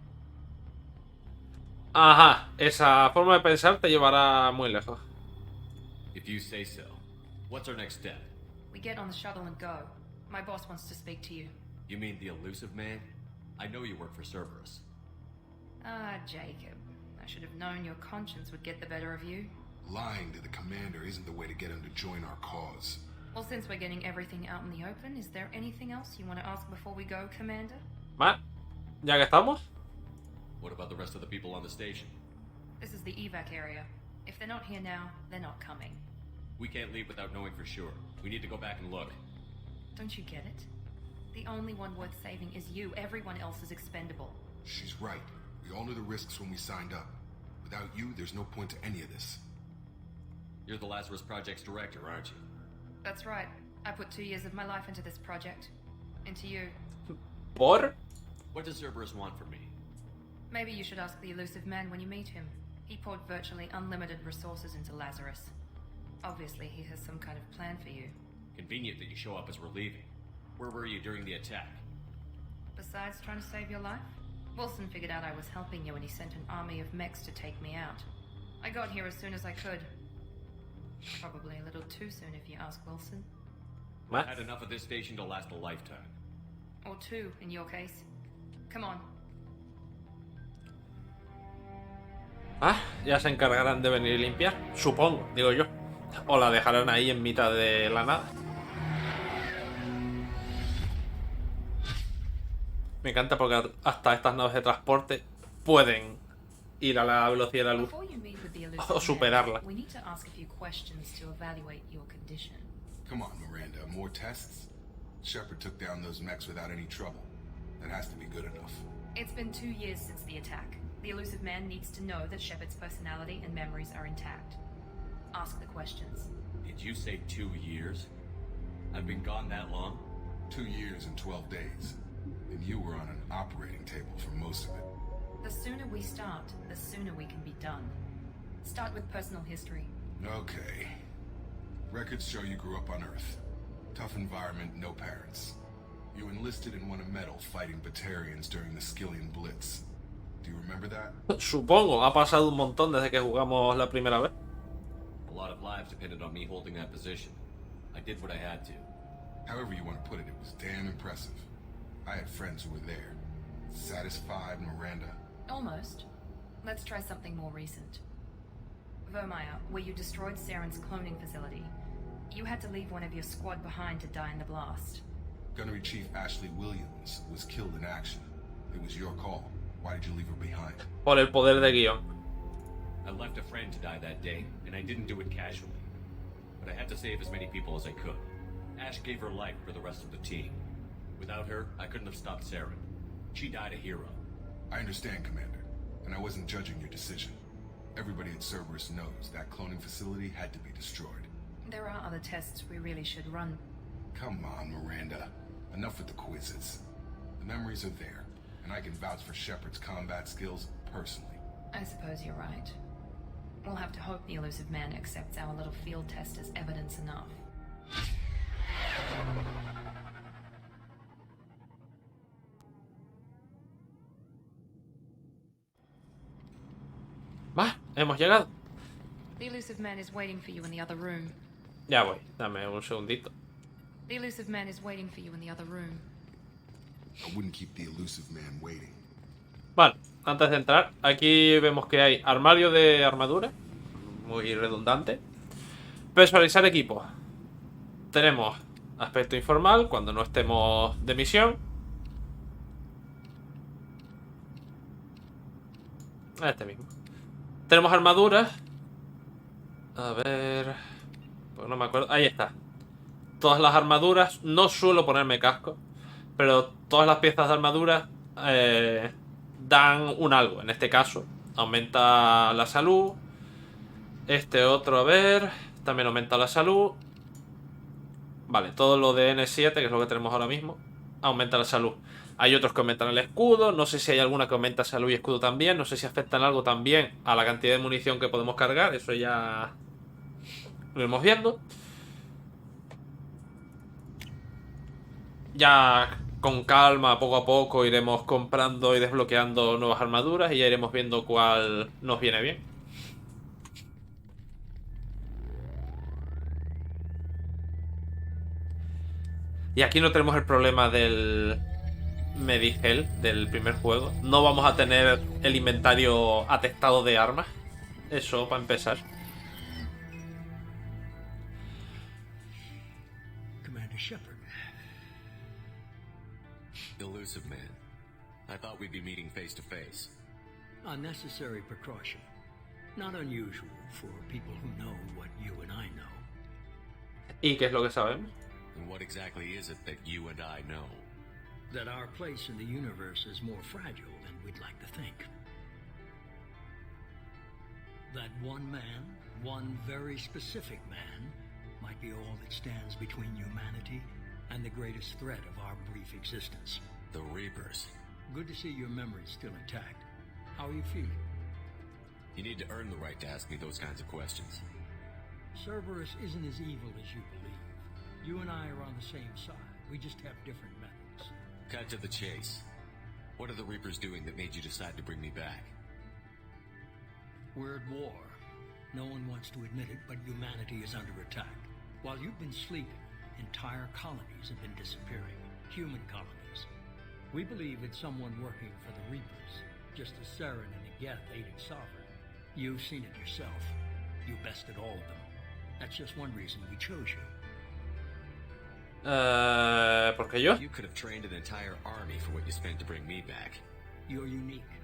Ajá, esa forma de pensar te llevará muy lejos. If you say so. What's our next step? We get on the shuttle and go. My boss wants to speak to you. You mean the elusive man? I know you work for Cerberus. Ah, Jacob. I should have known your conscience would get the better of you. Lying to the commander isn't the way to get him to join our cause. Well, since we're getting everything out in the open, is there anything else you want to ask before we go, Commander? Vale, ya que estamos. What about the rest of the people on the station? This is the evac area. If they're not here now, they're not coming. We can't leave without knowing for sure. We need to go back and look. Don't you get it? The only one worth saving is you. Everyone else is expendable. She's right. We all knew the risks when we signed up. Without you, there's no point to any of this. You're the Lazarus Project's director, aren't you? That's right. I put 2 years of my life into this project. Into you. ¿Por? What does Cerberus want from me? Maybe you should ask the elusive man when you meet him. He poured virtually unlimited resources into Lazarus. Obviously, he has some kind of plan for you. Convenient that you show up as we're leaving. Where were you during the attack? Besides trying to save your life, Wilson figured out I was helping you and he sent an army of mechs to take me out. I got here as soon as I could. Probably a little too soon if you ask Wilson. I've had enough of this station to last a lifetime. Or 2, in your case. Come on. Ah, ya se encargarán de venir y limpiar. Supongo, digo yo. O la dejarán ahí en mitad de la nada. Me encanta porque hasta estas naves de transporte pueden ir a la velocidad de la luz o superarla. Come on, Miranda, more tests? Shepard took down those mechs without any trouble. That has to be good enough. It's been 2 years since the attack. The elusive man needs to know that Shepard's personality and memories are intact. Ask the questions. Did you say 2 years? I've been gone that long? 2 years and 12 days. And you were on an operating table for most of it. The sooner we start, the sooner we can be done. Start with personal history. Okay. Records show you grew up on Earth. Tough environment, no parents. You enlisted and won a medal fighting Batarians during the Skillian Blitz. Do you remember that? Supongo, ha pasado un montón desde que jugamos la primera vez. A lot of lives depended on me holding that position. I did what I had to. However you want to put it, it was damn impressive. I had friends who were there. Satisfied, Miranda? Almost. Let's try something more recent. Vermeer, where you destroyed Saren's cloning facility. You had to leave one of your squad behind to die in the blast. Gunnery Chief Ashley Williams was killed in action. It was your call. Why did you leave her behind? Por el poder de guión. I left a friend to die that day, and I didn't do it casually. But I had to save as many people as I could. Ash gave her life for the rest of the team. Without her, I couldn't have stopped Saren. She died a hero. I understand, Commander, and I wasn't judging your decision. Everybody at Cerberus knows that cloning facility had to be destroyed. There are other tests we really should run. Come on, Miranda. Enough with the quizzes. The memories are there, and I can vouch for Shepard's combat skills personally. I suppose you're right. We'll have to hope the elusive man accepts our little field test as evidence enough. Va, hemos llegado. The elusive man is waiting for you in the other room. Ya voy, dame un segundito. The elusive man is waiting for you in the other room. I wouldn't keep the elusive man waiting. Vale, antes de entrar, aquí vemos que hay armario de armadura. Muy redundante. Personalizar equipo. Tenemos aspecto informal cuando no estemos de misión. Este mismo. Tenemos armaduras. A ver... Pues no me acuerdo. Ahí está. Todas las armaduras. No suelo ponerme casco. Pero todas las piezas de armadura dan un algo. En este caso, aumenta la salud. Este otro, a ver... También aumenta la salud. Vale, todo lo de N7, que es lo que tenemos ahora mismo, aumenta la salud. Hay otros que aumentan el escudo. No sé si hay alguna que aumenta salud y escudo también. No sé si afectan algo también a la cantidad de munición que podemos cargar. Eso ya lo iremos viendo. Ya con calma, poco a poco, iremos comprando y desbloqueando nuevas armaduras y ya iremos viendo cuál nos viene bien. Y aquí no tenemos el problema del Medigel del primer juego. No vamos a tener el inventario atestado de armas. Eso para empezar. Commander Shepard. Elusive man. I thought we'd be meeting face to face. Unnecessary precaution. Not unusual for people who know what you and I know. ¿Y qué es lo que sabemos? And what exactly is it that you and I know? That our place in the universe is more fragile than we'd like to think. That one man, one very specific man, might be all that stands between humanity and the greatest threat of our brief existence. The Reapers. Good to see your memory's still intact. How are you feeling? You need to earn the right to ask me those kinds of questions. Cerberus isn't as evil as you believe. You and I are on the same side. We just have different methods. Cut to the chase. What are the Reapers doing that made you decide to bring me back? We're at war. No one wants to admit it, but humanity is under attack. While you've been sleeping, entire colonies have been disappearing. Human colonies. We believe it's someone working for the Reapers, just as Saren and the Geth aided Sovereign. You've seen it yourself. You bested all of them. That's just one reason we chose you. ¿Por qué yo? You could have trained an entire army for what you spent to bring me back. You're unique.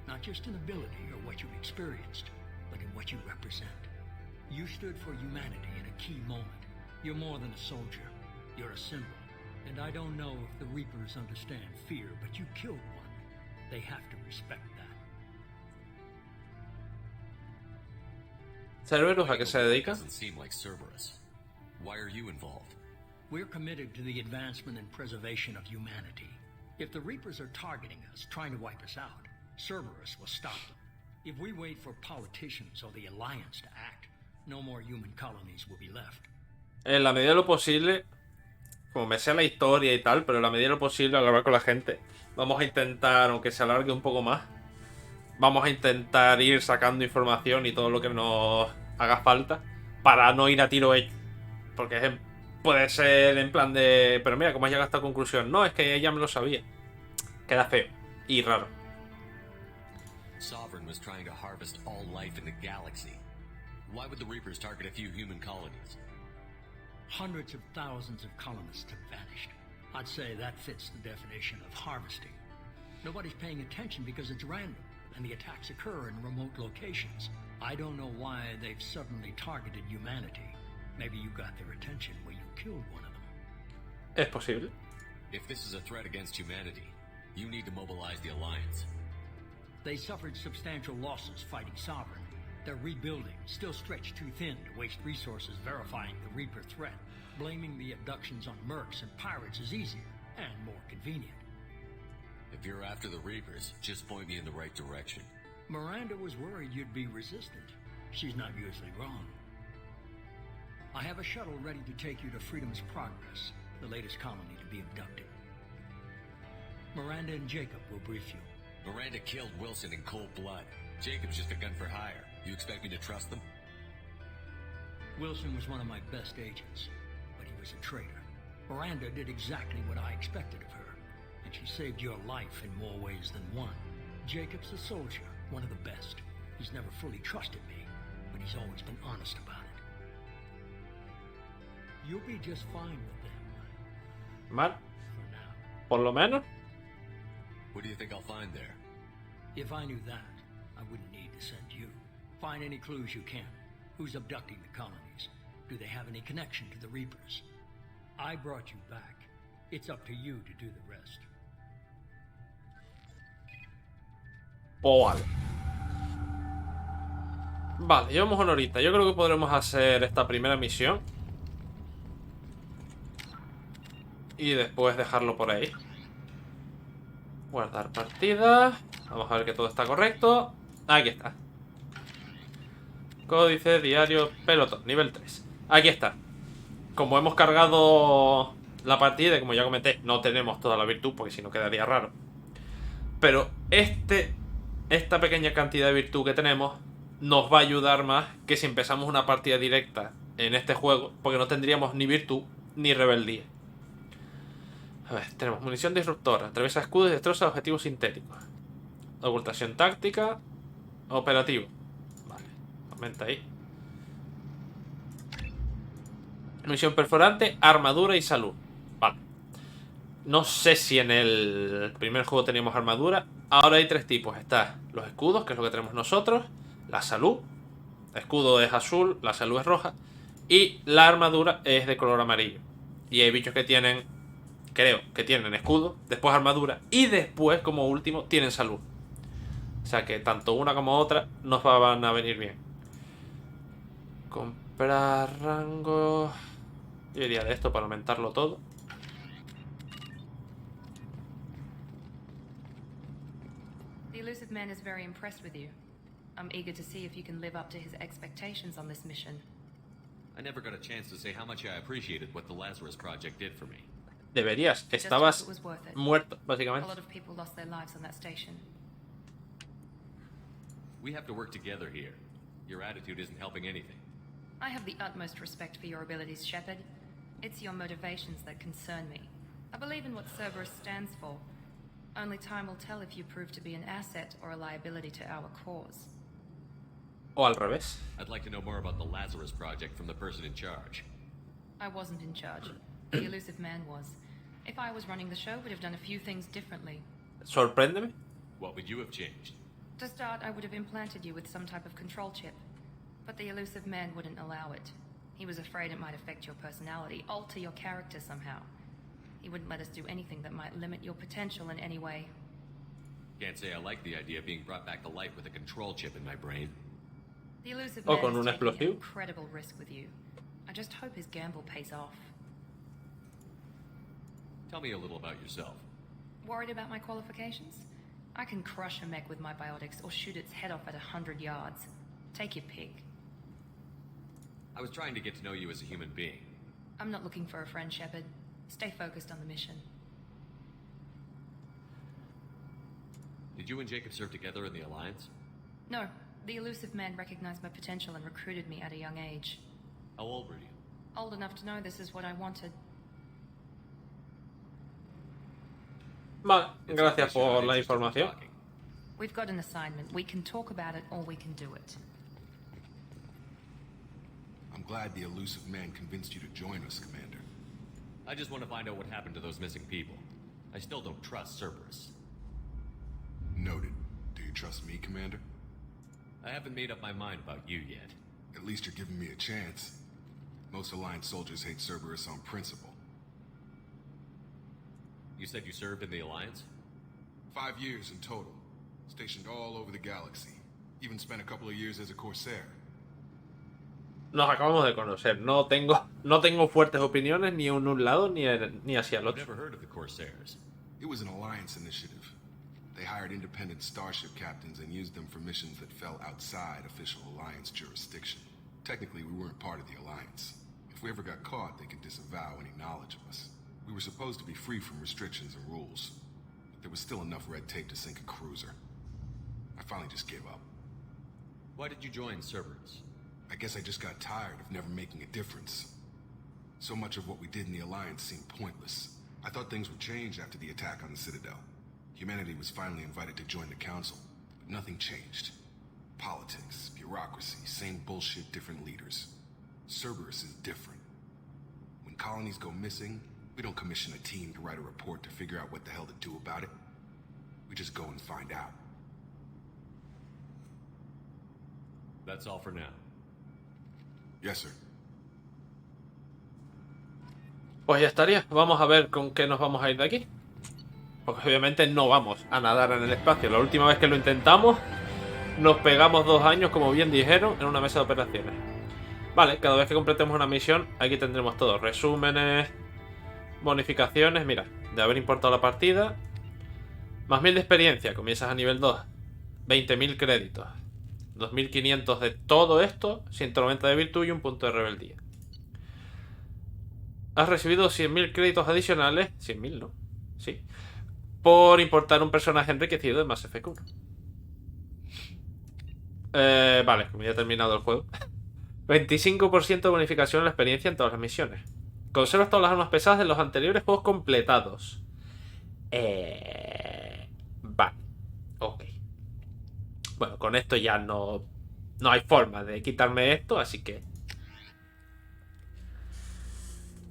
Not just in ability or what you've experienced, but in what you represent. You stood for humanity in a key moment. You're more than a soldier. You're a symbol. And I don't know if the Reapers understand fear, but you killed one. They have to respect that. ¿Cerberus a qué se dedica? Doesn't seem like Cerberus. Why are you involved? We're committed to the advancement and preservation of humanity. If the Reapers are targeting us, trying to wipe us out, Cerberus will stop them. If we wait for politicians or the Alliance to act, no more human colonies will be left. En la medida de lo posible, como me sea la historia y tal, pero en la medida de lo posible al hablar con la gente, vamos a intentar, aunque se alargue un poco más, vamos a intentar ir sacando información y todo lo que nos haga falta para no ir a tiro hecho. Porque puede ser en plan de... Pero mira, ¿cómo has llegado a esta conclusión? No, es que ella me lo sabía. Queda feo y raro. Sovereign was trying to harvest all life in the galaxy. Why would the Reapers target a few human colonies? Hundreds of thousands of colonists have vanished. I'd say that fits the definition of harvesting. Nobody's paying attention because it's random, and the attacks occur in remote locations. I don't know why they've suddenly targeted humanity. Maybe you got their attention when you killed one of them. Es posible. If this is a threat against humanity, you need to mobilize the Alliance. They suffered substantial losses fighting Sovereign. They're rebuilding, still stretched too thin to waste resources verifying the Reaper threat. Blaming the abductions on mercs and pirates is easier and more convenient. If you're after the Reapers, just point me in the right direction. Miranda was worried you'd be resistant. She's not usually wrong. I have a shuttle ready to take you to Freedom's Progress, the latest colony to be abducted. Miranda and Jacob will brief you. Miranda killed Wilson in cold blood. Jacob's just a gun for hire. You expect me to trust them? Wilson was one of my best agents, but he was a traitor. Miranda did exactly what I expected of her, and she saved your life in more ways than one. Jacob's a soldier, one of the best. He's never fully trusted me, but he's always been honest about it. You'll be just fine with them. Mal. For now. Por lo menos. What do you think I'll find there? If I knew that, I wouldn't need to send you. Find any clues you can. Who's abducting the colonies? Do they have any connection to the Reapers? I brought you back. It's up to you to do the rest. Oh, vale. Vale, llevamos una horita. Yo creo que podremos hacer esta primera misión. Y después dejarlo por ahí. Guardar partida. Vamos a ver que todo está correcto. Aquí está. Códice, diario, pelotón, nivel 3. Aquí está. Como hemos cargado la partida y como ya comenté, no tenemos toda la virtud porque si no quedaría raro. Pero esta pequeña cantidad de virtud que tenemos nos va a ayudar más que si empezamos una partida directa en este juego, porque no tendríamos ni virtud ni rebeldía. A ver, tenemos munición disruptora, atraviesa escudos y destroza objetivos sintéticos. Ocultación táctica, operativo. Vale, aumenta ahí. Munición perforante, armadura y salud. Vale. No sé si en el primer juego teníamos armadura. Ahora hay 3 tipos. Está los escudos, que es lo que tenemos nosotros. La salud. El escudo es azul, la salud es roja. Y la armadura es de color amarillo. Y hay bichos que tienen, creo, que tienen escudo, después armadura y después, como último, tienen salud. O sea que tanto una como otra nos van a venir bien. Comprar rango. Yo iría de esto para aumentarlo todo. The elusive man is very impressed with you. I'm eager to see if you can live up to his expectations on this mission. I never got a chance to say how much I appreciated what the Lazarus Project did for me. Deberías, estabas muerto, A básicamente. lot of people lost their lives on that station. We have to work together here. Your attitude isn't helping anything. I have the utmost respect for your abilities, Shepard. It's your motivations that concern me. I believe in what Cerberus stands for. Only time will tell if you prove to be an asset or a liability to our cause. O al revés. I'd like to know more about the Lazarus Project from the person in charge. I wasn't in charge. The elusive man was. If I was running the show, we'd have done a few things differently. Sorpréndeme. What would you have changed? To start, I would have implanted you with some type of control chip. But the elusive man wouldn't allow it. He was afraid it might affect your personality, alter your character somehow. He wouldn't let us do anything that might limit your potential in any way. Can't say I like the idea of being brought back to life with a control chip in my brain. The elusive O man con is un taking an explosivo. incredible risk with you. I just hope his gamble pays off. Tell me a little about yourself. Worried about my qualifications? I can crush a mech with my biotics or shoot its head off at 100 yards. Take your pick. I was trying to get to know you as a human being. I'm not looking for a friend, Shepard. Stay focused on the mission. Did you and Jacob serve together in the Alliance? No, the elusive man recognized my potential and recruited me at a young age. How old were you? Old enough to know this is what I wanted. Vale, gracias por la información. We've got an assignment. We can talk about it or we can do it. I'm glad the elusive man convinced you to join us, Commander. I just want to find out what happened to those missing people. I still don't trust Cerberus. Noted. Do you trust me, Commander? I haven't made up my mind about you yet. At least you're giving me a chance. Most Alliance soldiers hate Cerberus on principle. You said you served in the Alliance? 5 years in total. Stationed all over the galaxy. Even spent a couple of years as a Corsair. Nos acabamos de conocer. No tengo fuertes opiniones ni en un lado ni hacia el I've otro. never heard of the Corsairs. It was an Alliance initiative. They hired independent starship captains and used them for missions that fell outside official Alliance jurisdiction. Technically, we weren't part of the Alliance. If we ever got caught, they could disavow any knowledge of us. We were supposed to be free from restrictions and rules, but there was still enough red tape to sink a cruiser. I finally just gave up. Why did you join Cerberus? I guess I just got tired of never making a difference. So much of what we did in the Alliance seemed pointless. I thought things would change after the attack on the Citadel. Humanity was finally invited to join the Council, but nothing changed. Politics, bureaucracy, same bullshit, different leaders. Cerberus is different. When colonies go missing, we don't commission a team to write a report to figure out what the hell to do about it. We just go and find out. That's all for now. Yes, sir. Pues ya estaría. Vamos a ver con qué nos vamos a ir de aquí. Porque obviamente no vamos a nadar en el espacio. La última vez que lo intentamos nos pegamos 2 años, como bien dijeron, en una mesa de operaciones. Vale, cada vez que completemos una misión, aquí tendremos todo. Resúmenes, bonificaciones, mira, de haber importado la partida. Más 1000 de experiencia, comienzas a nivel 2. 20.000 créditos. 2.500 de todo esto, 190 de virtud y un punto de rebeldía. Has recibido 100.000 créditos adicionales. 100.000, ¿no? Sí. Por importar un personaje enriquecido de Mass Effect 1. Vale, como ya he terminado el juego. 25% de bonificación en la experiencia en todas las misiones. Conservas todas las armas pesadas de los anteriores juegos completados. Vale. Ok. Bueno, con esto ya no hay forma de quitarme esto, así que...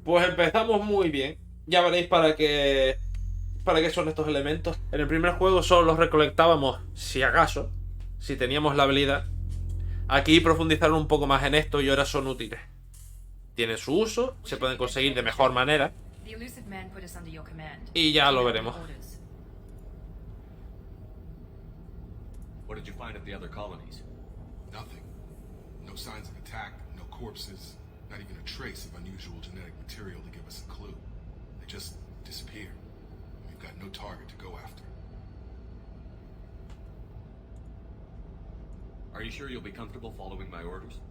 Pues empezamos muy bien. Ya veréis para qué son estos elementos. En el primer juego solo los recolectábamos si acaso, si teníamos la habilidad. Aquí profundizaron un poco más en esto y ahora son útiles. Tienen su uso, se pueden conseguir de mejor manera. Y ya lo veremos. What did you find at the other colonies? Nothing. No signs of attack, no corpses, not even a trace of unusual genetic material to give us a clue. They just disappeared. We've got no target to go after. Are you sure you'll be comfortable following my orders?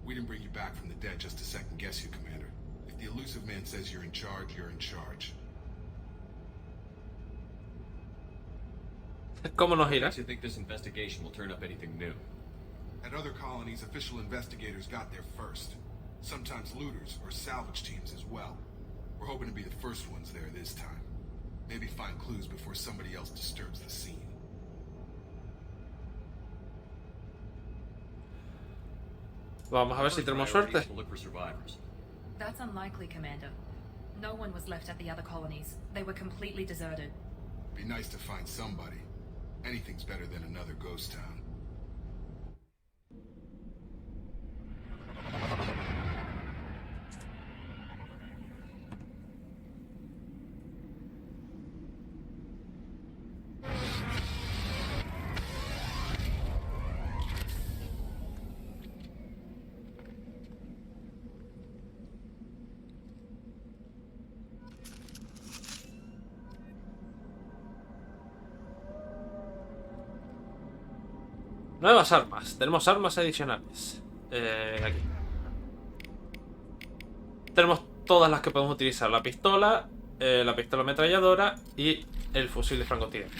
We didn't bring you back from the dead just to second guess you, Commander. If the elusive man says you're in charge, you're in charge. ¿Cómo nos What irá? makes you think this investigation will turn up anything new? At other colonies, official investigators got there first. Sometimes looters or salvage teams as well. We're hoping to be the first ones there this time. Maybe find clues before somebody else disturbs the scene. Vamos a ver si tenemos suerte. We'll look for survivors. That's unlikely, Commander. No one was left at the other colonies. They were completely deserted. Be nice to find somebody. Anything's better than another ghost town. Nuevas armas. Tenemos armas adicionales. Aquí. Tenemos todas las que podemos utilizar. La pistola ametralladora y el fusil de francotirador.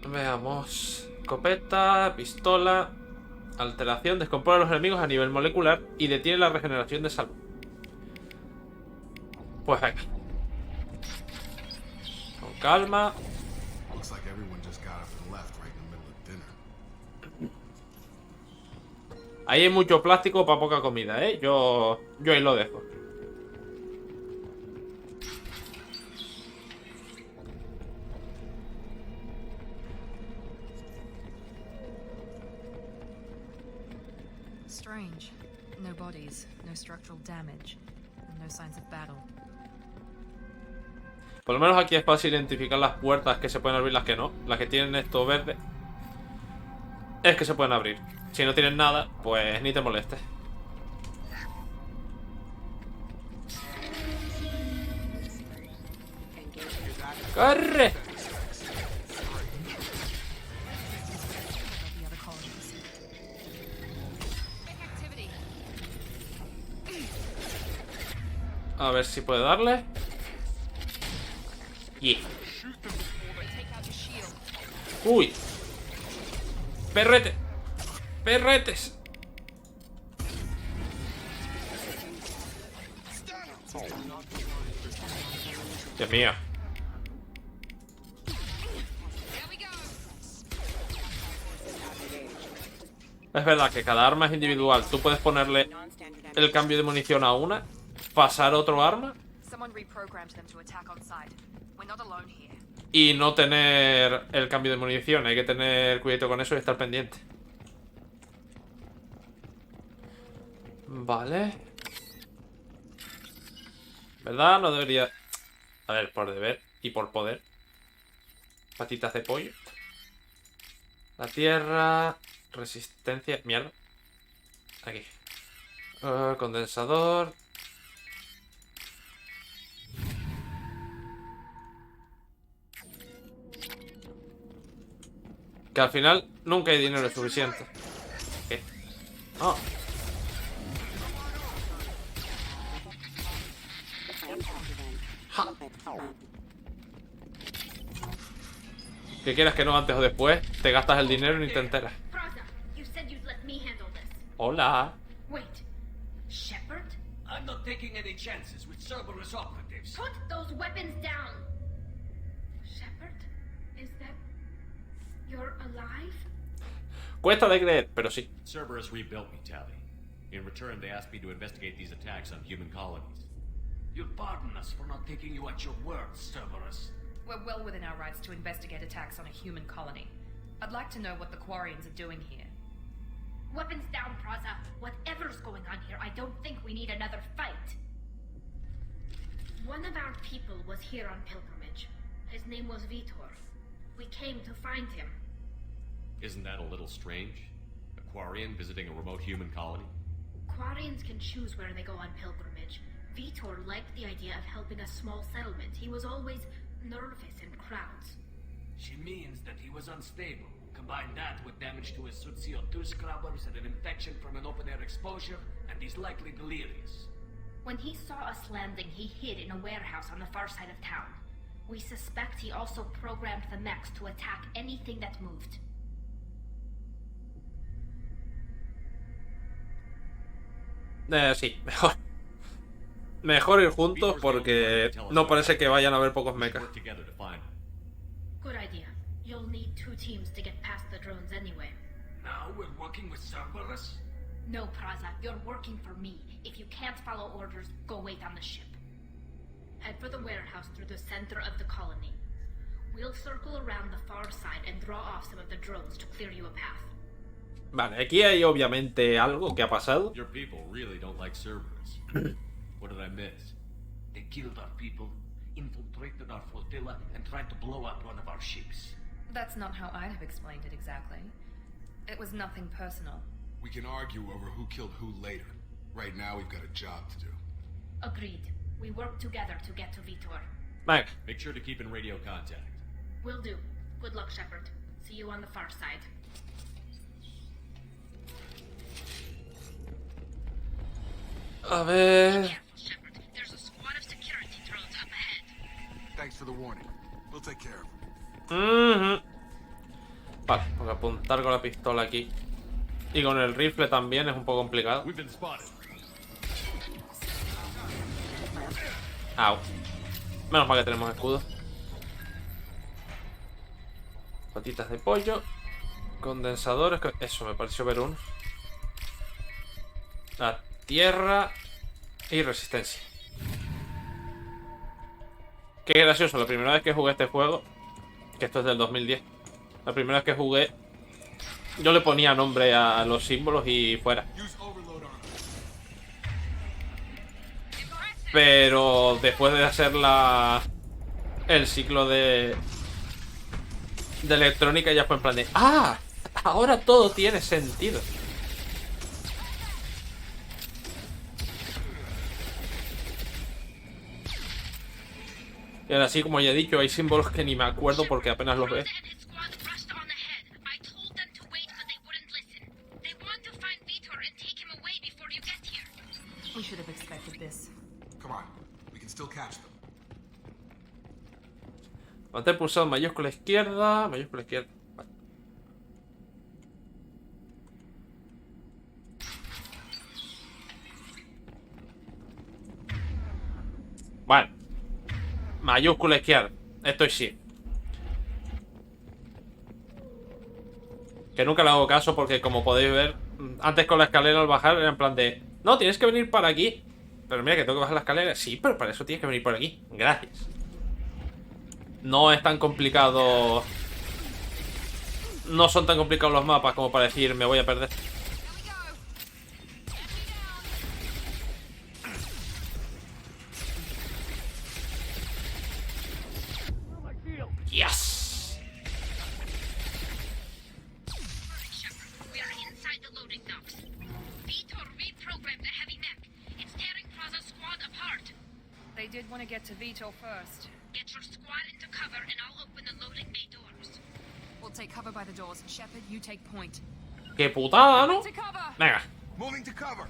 Veamos. Escopeta, pistola. Alteración. Descompone a los enemigos a nivel molecular y detiene la regeneración de salud. Pues venga. Con calma. Looks like everyone just got up and left right in the middle of dinner. Ahí hay mucho plástico para poca comida, ¿eh? Yo ahí lo dejo. Strange. No bodies, no structural damage, and no signs of battle. Por lo menos aquí es fácil identificar las puertas que se pueden abrir y las que no. Las que tienen esto verde es que se pueden abrir. Si no tienen nada, pues ni te molestes. ¡Corre! A ver si puede darle. Yeah. Uy. Perrete. Perretes. Dios mío. Es verdad que cada arma es individual. Tú puedes ponerle el cambio de munición a una, pasar otro arma y no tener el cambio de munición. Hay que tener cuidado con eso y estar pendiente. Vale. ¿Verdad? No debería... A ver, por deber y por poder. Patitas de pollo. La tierra... Resistencia... Mierda. Aquí. Condensador. Que al final nunca hay dinero suficiente. ¿Qué? Oh. ¡Ja! Que quieras que no, antes o después, te gastas el dinero y ni te enteras. Hola. Wait, Shepard? I'm not taking any chances with Cerberus operatives. Put those weapons down! Shepard? Is that... You're alive? Cuesta de creer, pero sí. Cerberus rebuilt me, Tally. In return, they asked me to investigate these attacks on human colonies. You'll pardon us for not taking you at your word, Cerberus. We're well within our rights to investigate attacks on a human colony. I'd like to know what the Quarians are doing here. Weapons down, Praza. Whatever's going on here, I don't think we need another fight. One of our people was here on pilgrimage. His name was Vitor. We came to find him. Isn't that a little strange? A Quarian visiting a remote human colony? Quarians can choose where they go on pilgrimage. Vitor liked the idea of helping a small settlement. He was always nervous in crowds. She means that he was unstable. Combine that with damage to his suit CO2 scrubbers and an infection from an open-air exposure, and he's likely delirious. When he saw us landing, he hid in a warehouse on the far side of town. We suspect he also programmed the mechs to attack anything that moved. Sí, mejor. Mejor ir juntos porque no parece que vayan a haber pocos mechas. Good idea. You'll need 2 teams to get past the drones anyway. Now we're working with Cerberus? No, Praza. You're working for me. If you can't follow orders, go wait on the ship. Head for the warehouse through the center of the colony. We'll circle around the far side and draw off some of the drones to clear you a path. Vale, aquí hay obviamente algo que ha pasado. Your people really don't like Cerberus. What did I miss? They killed our people, infiltrated our flotilla, and tried to blow up one of our ships. That's not how I'd have explained it exactly. It was nothing personal. We can argue over who killed who later. Right now, we've got a job to do. Agreed. We work together to get to Vitor. Venga. Make sure to keep in radio contact. Will do. Good luck, Shepard. See you on the far side. A ver... There's a squad of security drones up ahead. Thanks for the warning. We'll take care of them. Vale, porque apuntar con la pistola aquí y con el rifle también es un poco complicado. Au. Menos mal que tenemos escudo. Patitas de pollo. Condensadores. Eso, me pareció ver uno. La tierra y resistencia. Qué gracioso, la primera vez que jugué este juego, que esto es del 2010, la primera vez que jugué, yo le ponía nombre a los símbolos y fuera. Pero después de hacer el ciclo de electrónica ya fue en plan de ¡ah! Ahora todo tiene sentido. Y ahora sí, como ya he dicho, hay símbolos que ni me acuerdo porque apenas los veo. We should have expected this. Come on, we can still catch them. Mantener pulsado mayúscula izquierda, mayúscula izquierda. Vale. Vale. Mayúscula izquierda. Esto sí. Que nunca le hago caso porque, como podéis ver, antes con la escalera al bajar era en plan de no, tienes que venir para aquí. Pero mira que tengo que bajar la escalera. Sí, pero para eso tienes que venir por aquí. Gracias. No es tan complicado. No son tan complicados los mapas como para decir me voy a perder. Yes. They did want to get to Vito first. Get your squad into cover and I'll open the loading bay doors. We'll take cover by the doors. Shepard, you take point. ¡Qué putada, ¿no? Venga. Moving to cover.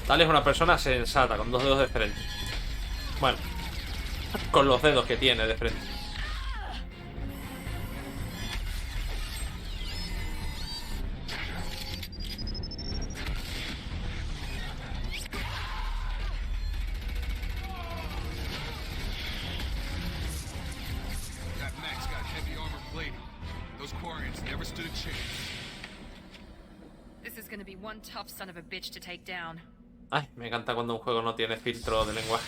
Tal es una persona sensata, con 2 dedos de frente. Bueno, con los dedos que tiene de frente. That mech's got heavy armor plating. Those Quarians never stood a chance. This is gonna be one tough son of a bitch to take down. Ay, me encanta cuando un juego no tiene filtro de lenguaje.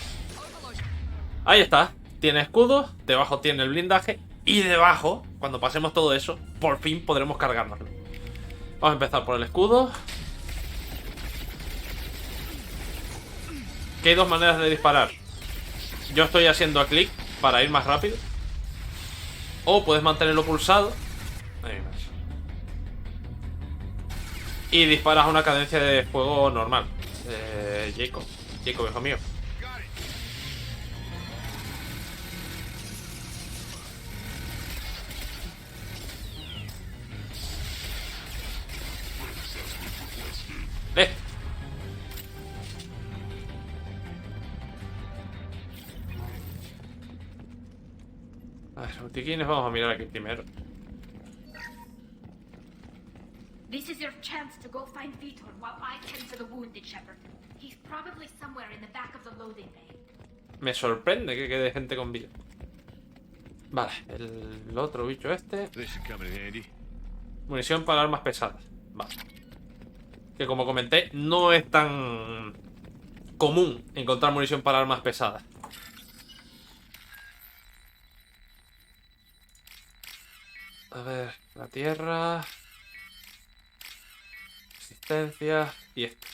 Ahí está. Tiene escudo, debajo tiene el blindaje. Y debajo, cuando pasemos todo eso, por fin podremos cargárnoslo. Vamos a empezar por el escudo. Que hay 2 maneras de disparar. Yo estoy haciendo a clic para ir más rápido. O puedes mantenerlo pulsado. Ahí vas. Y disparas a una cadencia de fuego normal. Jacob, hijo mío. A ver, botiquines, vamos a mirar aquí primero. This is your chance to go find Vitor while I tend to the wounded shepherd. He's probably somewhere in the back of the loading bay. Me sorprende que quede gente con vida. Vale, el otro bicho este. Munición para armas pesadas. Vale. Que como comenté, no es tan común encontrar munición para armas pesadas. A ver, la tierra. Resistencia. Y esto.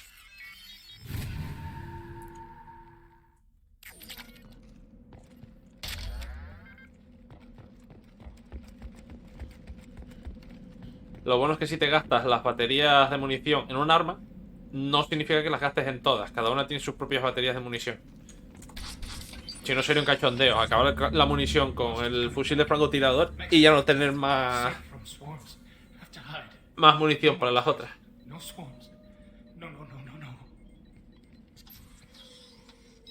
Lo bueno es que si te gastas las baterías de munición en un arma, no significa que las gastes en todas. Cada una tiene sus propias baterías de munición. Si no, sería un cachondeo acabar la munición con el fusil de francotirador y ya no tener más munición para las otras. No swarms. No.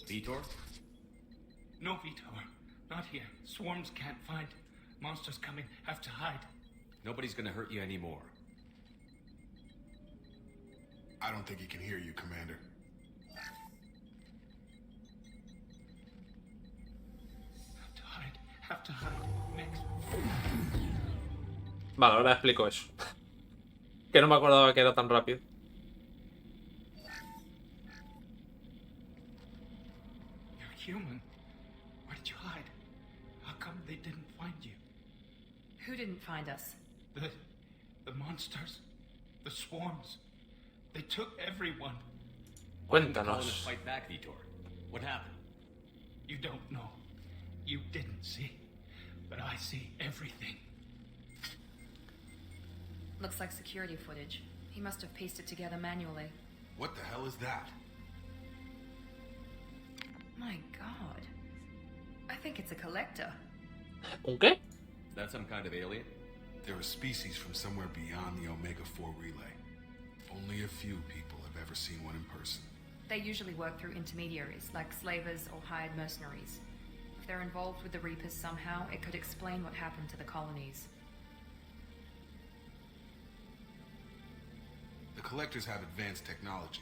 Vitor? No, Vitor. Not here. Swarms can't find. Monsters coming. Have to hide. Nobody's gonna hurt you anymore. I don't think he can hear you, Commander. Have to hide. Next. Vale, ahora explico eso. Que no me acordaba que era tan rápido. You're human. Where did you hide? How come they didn't find you? Who didn't find us? The monsters. The swarms. They took everyone. Cuéntanos. Fight back, Vitor. What happened? You don't know. You didn't see. But I see everything. Looks like security footage. He must have pieced it together manually. What the hell is that? My god. I think it's a collector. ¿Un qué? Is that some kind of alien? They're a species from somewhere beyond the Omega-4 relay. Only a few people have ever seen one in person. They usually work through intermediaries, like slavers or hired mercenaries. If they're involved with the Reapers somehow, it could explain what happened to the colonies. The Collectors have advanced technology.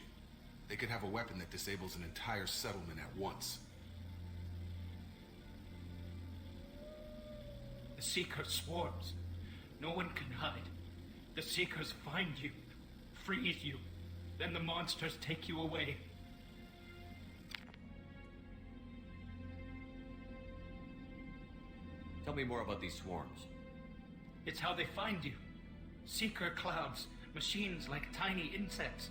They could have a weapon that disables an entire settlement at once. The Seeker swarms. No one can hide. The Seekers find you, freeze you, then the monsters take you away. Tell me more about these swarms. It's how they find you. Seeker clouds, machines like tiny insects.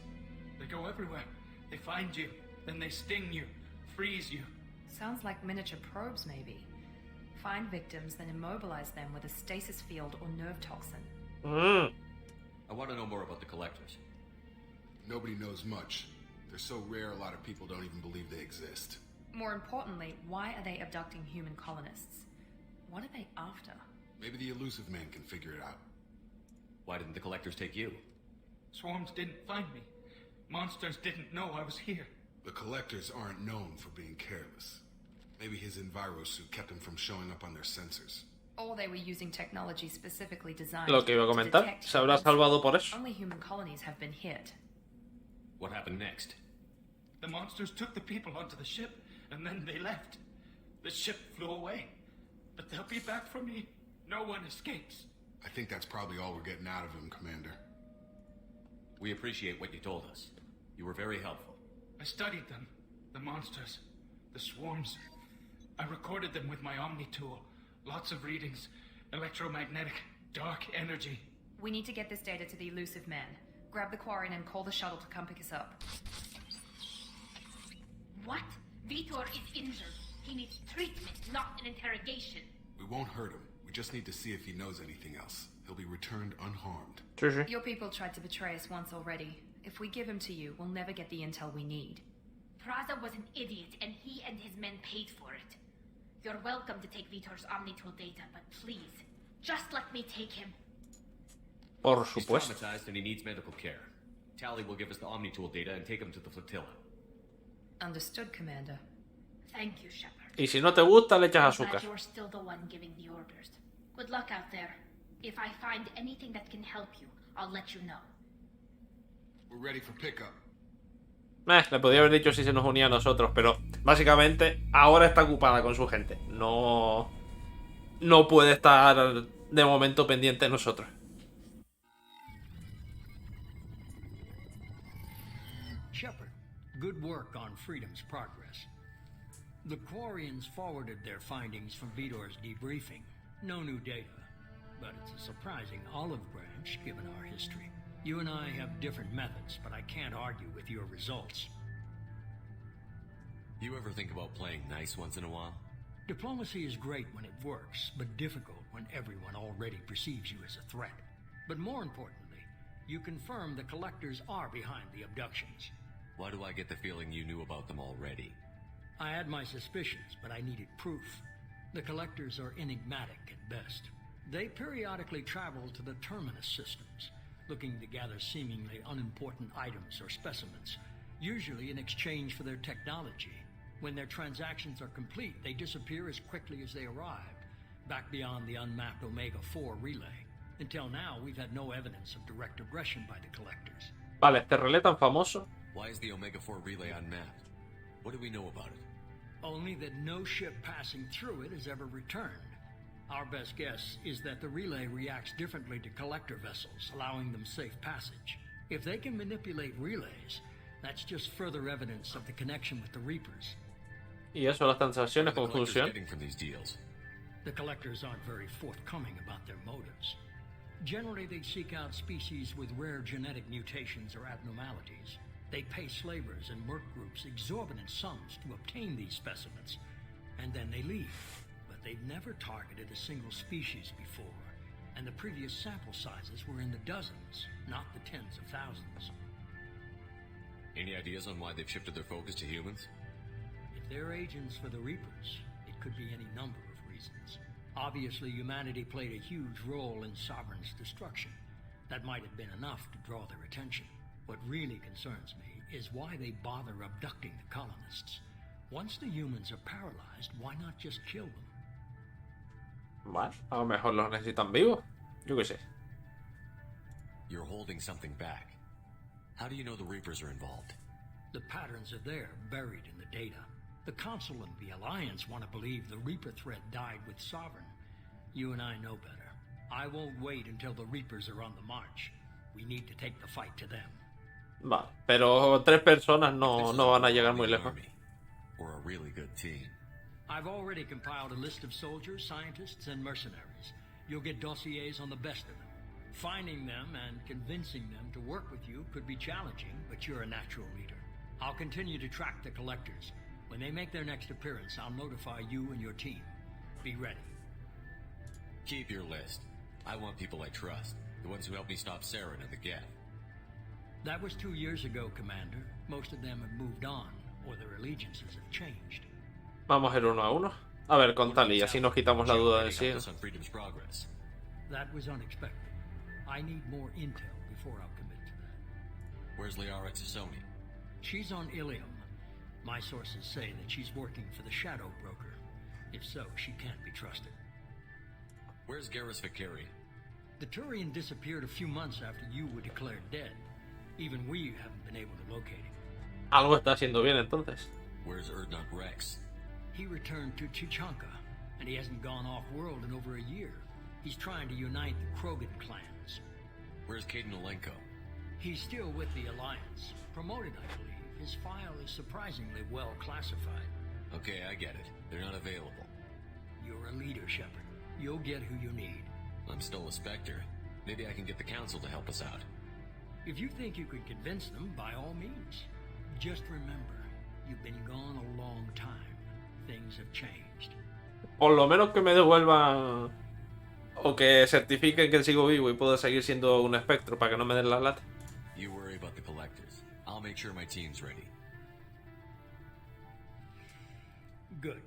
They go everywhere. They find you, then they sting you, freeze you. Sounds like miniature probes, maybe. Find victims, then immobilize them with a stasis field or nerve toxin. I want to know more about the Collectors. Nobody knows much. They're so rare, a lot of people don't even believe they exist. More importantly, why are they abducting human colonists? What are they after? Maybe the elusive man can figure it out. Why didn't the Collectors take you? Swarms didn't find me. Monsters didn't know I was here. The collectors aren't known for being careless. Maybe his enviro suit kept him from showing up on their sensors. Or they were using technology specifically designed Lo que iba a to comentar, detect se habrá humans. salvado por eso. Only human colonies have been hit. What happened next? The monsters took the people onto the ship, and then they left. The ship flew away. But they'll be back for me. No one escapes. I think that's probably all we're getting out of him, Commander. We appreciate what you told us. You were very helpful. I studied them. The monsters. The swarms. I recorded them with my Omni tool. Lots of readings. Electromagnetic. Dark energy. We need to get this data to the elusive man. Grab the Quarian and call the shuttle to come pick us up. What? Vitor is injured. He needs treatment, not an interrogation. We won't hurt him. We just need to see if he knows anything else. He'll be returned unharmed. Sí, sí. Your people tried to betray us once already. If we give him to you, we'll never get the intel we need. Praza was an idiot, and he and his men paid for it. You're welcome to take Vitor's Omnitool data, but please, just let me take him. Por He's supuesto. traumatized and he needs medical care. Tally will give us the Omnitool data and take him to the flotilla. Understood, Commander. Thank you, Shepard. Y si no te gusta, le echas I'm glad azúcar. you're still the one giving the orders. Good luck out there. If I find anything that can help you, I'll let you know. We're ready for pickup. Le podría haber dicho si se nos unía a nosotros, pero básicamente ahora está ocupada con su gente. No puede estar de momento pendiente de nosotros. Shepard, good work on Freedom's progress. The Quarians forwarded their findings from Vitor's debriefing. No new data, but it's a surprising olive branch given our history. You and I have different methods, but I can't argue with your results. You ever think about playing nice once in a while? Diplomacy is great when it works, but difficult when everyone already perceives you as a threat. But more importantly, you confirm the collectors are behind the abductions. Why do I get the feeling you knew about them already? I had my suspicions, but I needed proof. The collectors are enigmatic at best. They periodically travel to the terminus systems, looking to gather seemingly unimportant items or specimens, usually in exchange for their technology. When their transactions are complete, they disappear as quickly as they arrived, back beyond the unmapped Omega-4 relay. Until now, we've had no evidence of direct aggression by the collectors. Vale, este relé tan famoso. Why is the Omega-4 relay unmapped? What do we know about it? Only that no ship passing through it has ever returned. Our best guess is that the relay reacts differently to collector vessels, allowing them safe passage. If they can manipulate relays, that's just further evidence of the connection with the Reapers. Y eso, las transacciones, What are the collectors conclusión. getting from these deals? The collectors aren't very forthcoming about their motives. Generally, they seek out species with rare genetic mutations or abnormalities. They pay slavers and work groups exorbitant sums to obtain these specimens, and then they leave. But they've never targeted a single species before, and the previous sample sizes were in the dozens, not the tens of thousands. Any ideas on why they've shifted their focus to humans? If they're agents for the Reapers, it could be any number of reasons. Obviously, humanity played a huge role in Sovereign's destruction. That might have been enough to draw their attention. What really concerns me is why they bother abducting the colonists. Once the humans are paralyzed, why not just kill them? Vale, a lo mejor los necesitan vivos. Yo qué sé. You're holding something back. How do you know the Reapers are involved? The patterns are there, buried in the data. The Council and the Alliance want to believe the Reaper threat died with Sovereign. You and I know better. I won't wait until the Reapers are on the march. We need to take the fight to them. Vale, pero 3 personas no van a llegar muy lejos. Or a really good team. I've already compiled a list of soldiers, scientists, and mercenaries. You'll get dossiers on the best of them. Finding them and convincing them to work with you could be challenging, but you're a natural leader. I'll continue to track the collectors. When they make their next appearance, I'll notify you and your team. Be ready. Keep your list. I want people I trust. The ones who helped me stop Saren and the Geth. That was 2 years ago, Commander. Most of them have moved on, or their allegiances have changed. Vamos a ir uno a uno. A ver, con tal y así nos quitamos la duda de si. That was unexpected. I need more intel before I'll commit to that. Where's Liara Tasomi? She's on Ilium. My sources say that she's working for the Shadow Broker. If so, she can't be trusted. Where's Garrus Vakari? The Turian disappeared a few months after you were declared dead. Even we haven't been able to locate him. Algo está haciendo bien entonces. Where's Erdnut Rex? He returned to Chichanka, and he hasn't gone off-world in over a year. He's trying to unite the Krogan clans. Where's Caden Olenko? He's still with the Alliance. Promoted, I believe. His file is surprisingly well classified. Okay, I get it. They're not available. You're a leader, Shepard. You'll get who you need. I'm still a Spectre. Maybe I can get the Council to help us out. If you think you could convince them, by all means. Just remember, you've been gone a long time. Things have changed. Por lo menos que me devuelvan o que certifiquen que sigo vivo y puedo seguir siendo un espectro para que no me den la lata. You worry about the collectors. I'll make sure my team's ready. Good.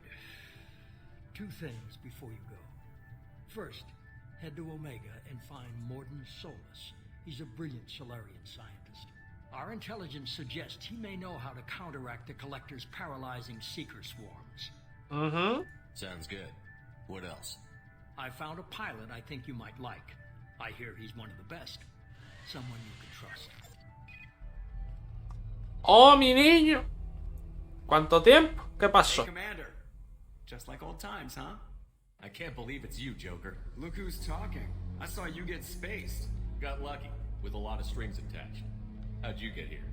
Two things before you go. First, head to Omega and find Morden Solus. He's a brilliant Solarian scientist. Our intelligence suggests he may know how to counteract the Collector's paralyzing seeker swarms. Mm-hmm. Sounds good. What else? I found a pilot I think you might like. I hear he's one of the best. Someone you can trust. ¡Oh, mi niño! ¿Cuánto tiempo? ¿Qué pasó? Hey, Commander. Just like old times, huh? I can't believe it's you, Joker. Look who's talking. I saw you get spaced. Got lucky, with a lot of strings attached. How'd you get here?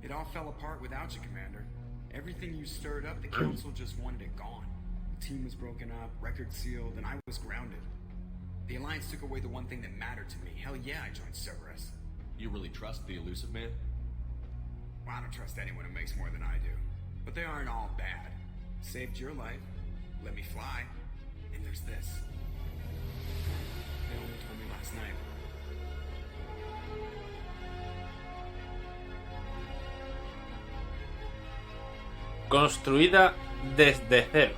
It all fell apart without you, Commander. Everything you stirred up, the Council just wanted it gone. The team was broken up, record sealed, and I was grounded. The Alliance took away the one thing that mattered to me. Hell yeah, I joined Cerberus. You really trust the Elusive Man? Well, I don't trust anyone who makes more than I do. But they aren't all bad. Saved your life, let me fly, and there's this. They only told me last night. Construida desde cero.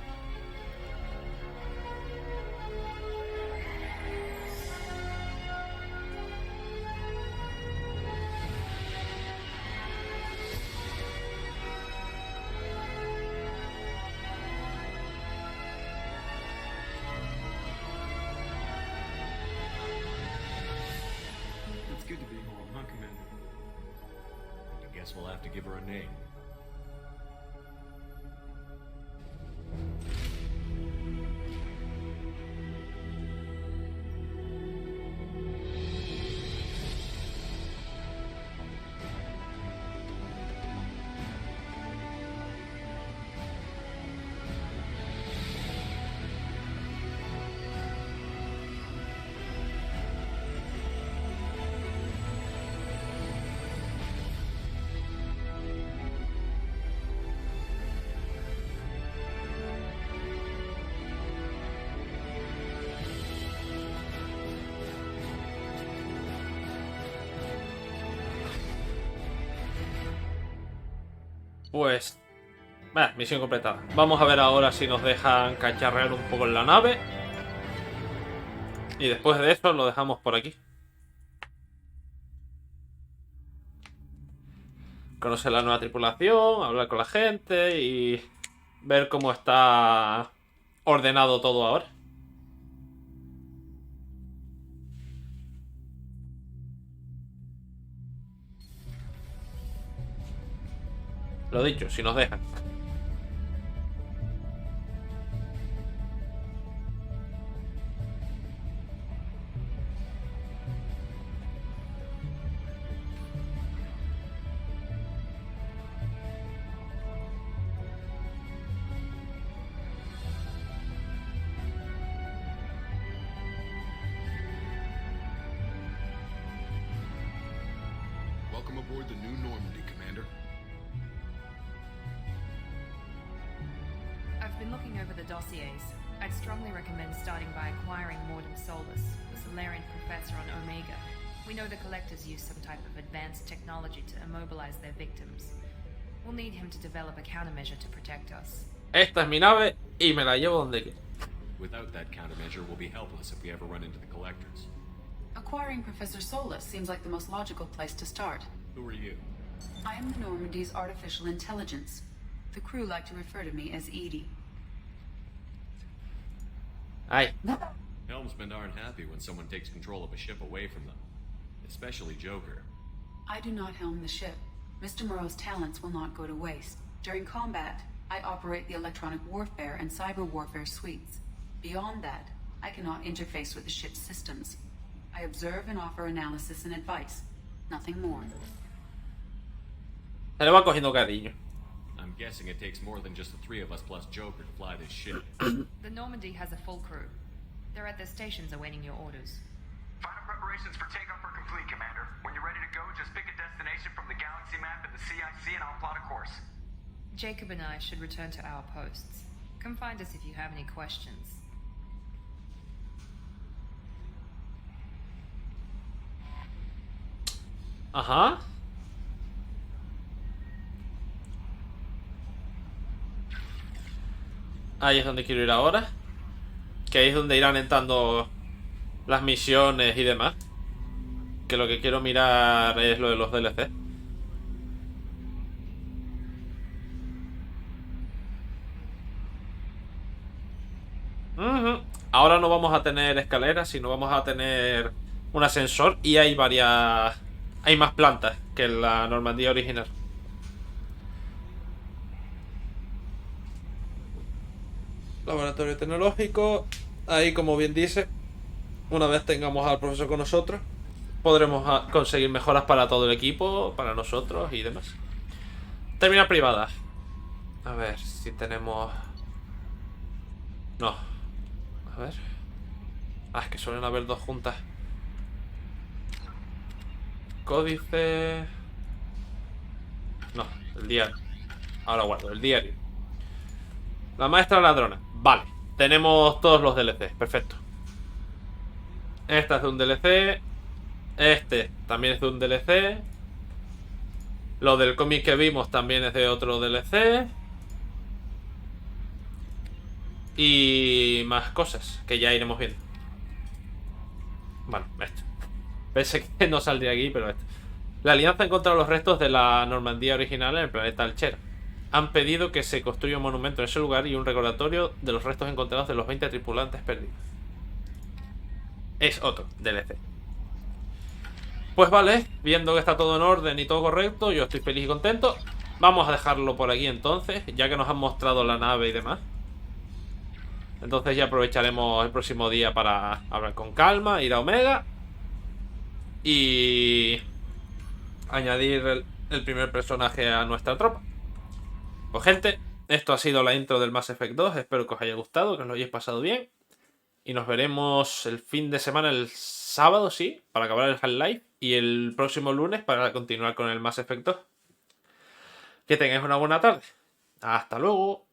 It's good to be home, huh, Commander? I guess we'll have to give her a name. Pues... misión completada. Vamos a ver ahora si nos dejan cacharrear un poco en la nave. Y después de eso lo dejamos por aquí. Conocer la nueva tripulación, hablar con la gente y ver cómo está ordenado todo ahora. Lo dicho, si nos dejan. Welcome aboard the New Normandy, Commander. I've been looking over the dossiers. I'd strongly recommend starting by acquiring Morden Solus, the Solarian professor on Omega. We know the Collectors use some type of advanced technology to immobilize their victims. We'll need him to develop a countermeasure to protect us. Esta es mi nave y me la llevo donde quiera. Without that countermeasure, we'll be helpless if we ever run into the Collectors. Acquiring Professor Solus seems like the most logical place to start. Who are you? I am the Normandy's artificial intelligence. The crew like to refer to me as Edie. Ay. Helmsmen aren't happy when someone takes control of a ship away from them. Especially Joker. I do not helm the ship. Mr. Moreau's talents will not go to waste. During combat, I operate the electronic warfare and cyber warfare suites. Beyond that, I cannot interface with the ship's systems. I observe and offer analysis and advice. Nothing more. Se le va cogiendo cariño. I'm guessing it takes more than just the three of us plus Joker to fly this ship. The Normandy has a full crew. They're at their stations awaiting your orders. Final preparations for takeoff are complete, Commander. When you're ready to go, just pick a destination from the galaxy map in the CIC and I'll plot a course. Jacob and I should return to our posts. Come find us if you have any questions. Ajá. Ahí es donde quiero ir ahora. Que ahí es donde irán entrando las misiones y demás. Que lo que quiero mirar es lo de los DLC. Ahora no vamos a tener escaleras, sino vamos a tener un ascensor. Y hay varias... Hay más plantas que en la Normandía original. Laboratorio tecnológico. Ahí, como bien dice, una vez tengamos al profesor con nosotros, podremos conseguir mejoras para todo el equipo, para nosotros y demás. Terminal privada. A ver si tenemos... No. A ver. Ah, es que suelen haber dos juntas. Códice... No, el diario. Ahora guardo, el diario. La maestra ladrona. Vale, tenemos todos los DLCs, perfecto. Esta es de un DLC. Este también es de un DLC. Lo del cómic que vimos también es de otro DLC. Y más cosas que ya iremos viendo. Bueno, esto. Pensé que no saldría aquí, pero esto. La Alianza ha encontrado los restos de la Normandía original en el planeta Alchera. Han pedido que se construya un monumento en ese lugar y un recordatorio de los restos encontrados de los 20 tripulantes perdidos. Es otro DLC. Pues vale, viendo que está todo en orden y todo correcto, yo estoy feliz y contento. Vamos a dejarlo por aquí entonces, ya que nos han mostrado la nave y demás. Entonces ya aprovecharemos el próximo día para hablar con calma, ir a Omega y añadir el primer personaje a nuestra tropa. Pues gente, esto ha sido la intro del Mass Effect 2. Espero que os haya gustado, que os lo hayáis pasado bien. Y nos veremos el fin de semana, el sábado, sí, para acabar el Half-Life. Y el próximo lunes para continuar con el Mass Effect 2. Que tengáis una buena tarde. Hasta luego.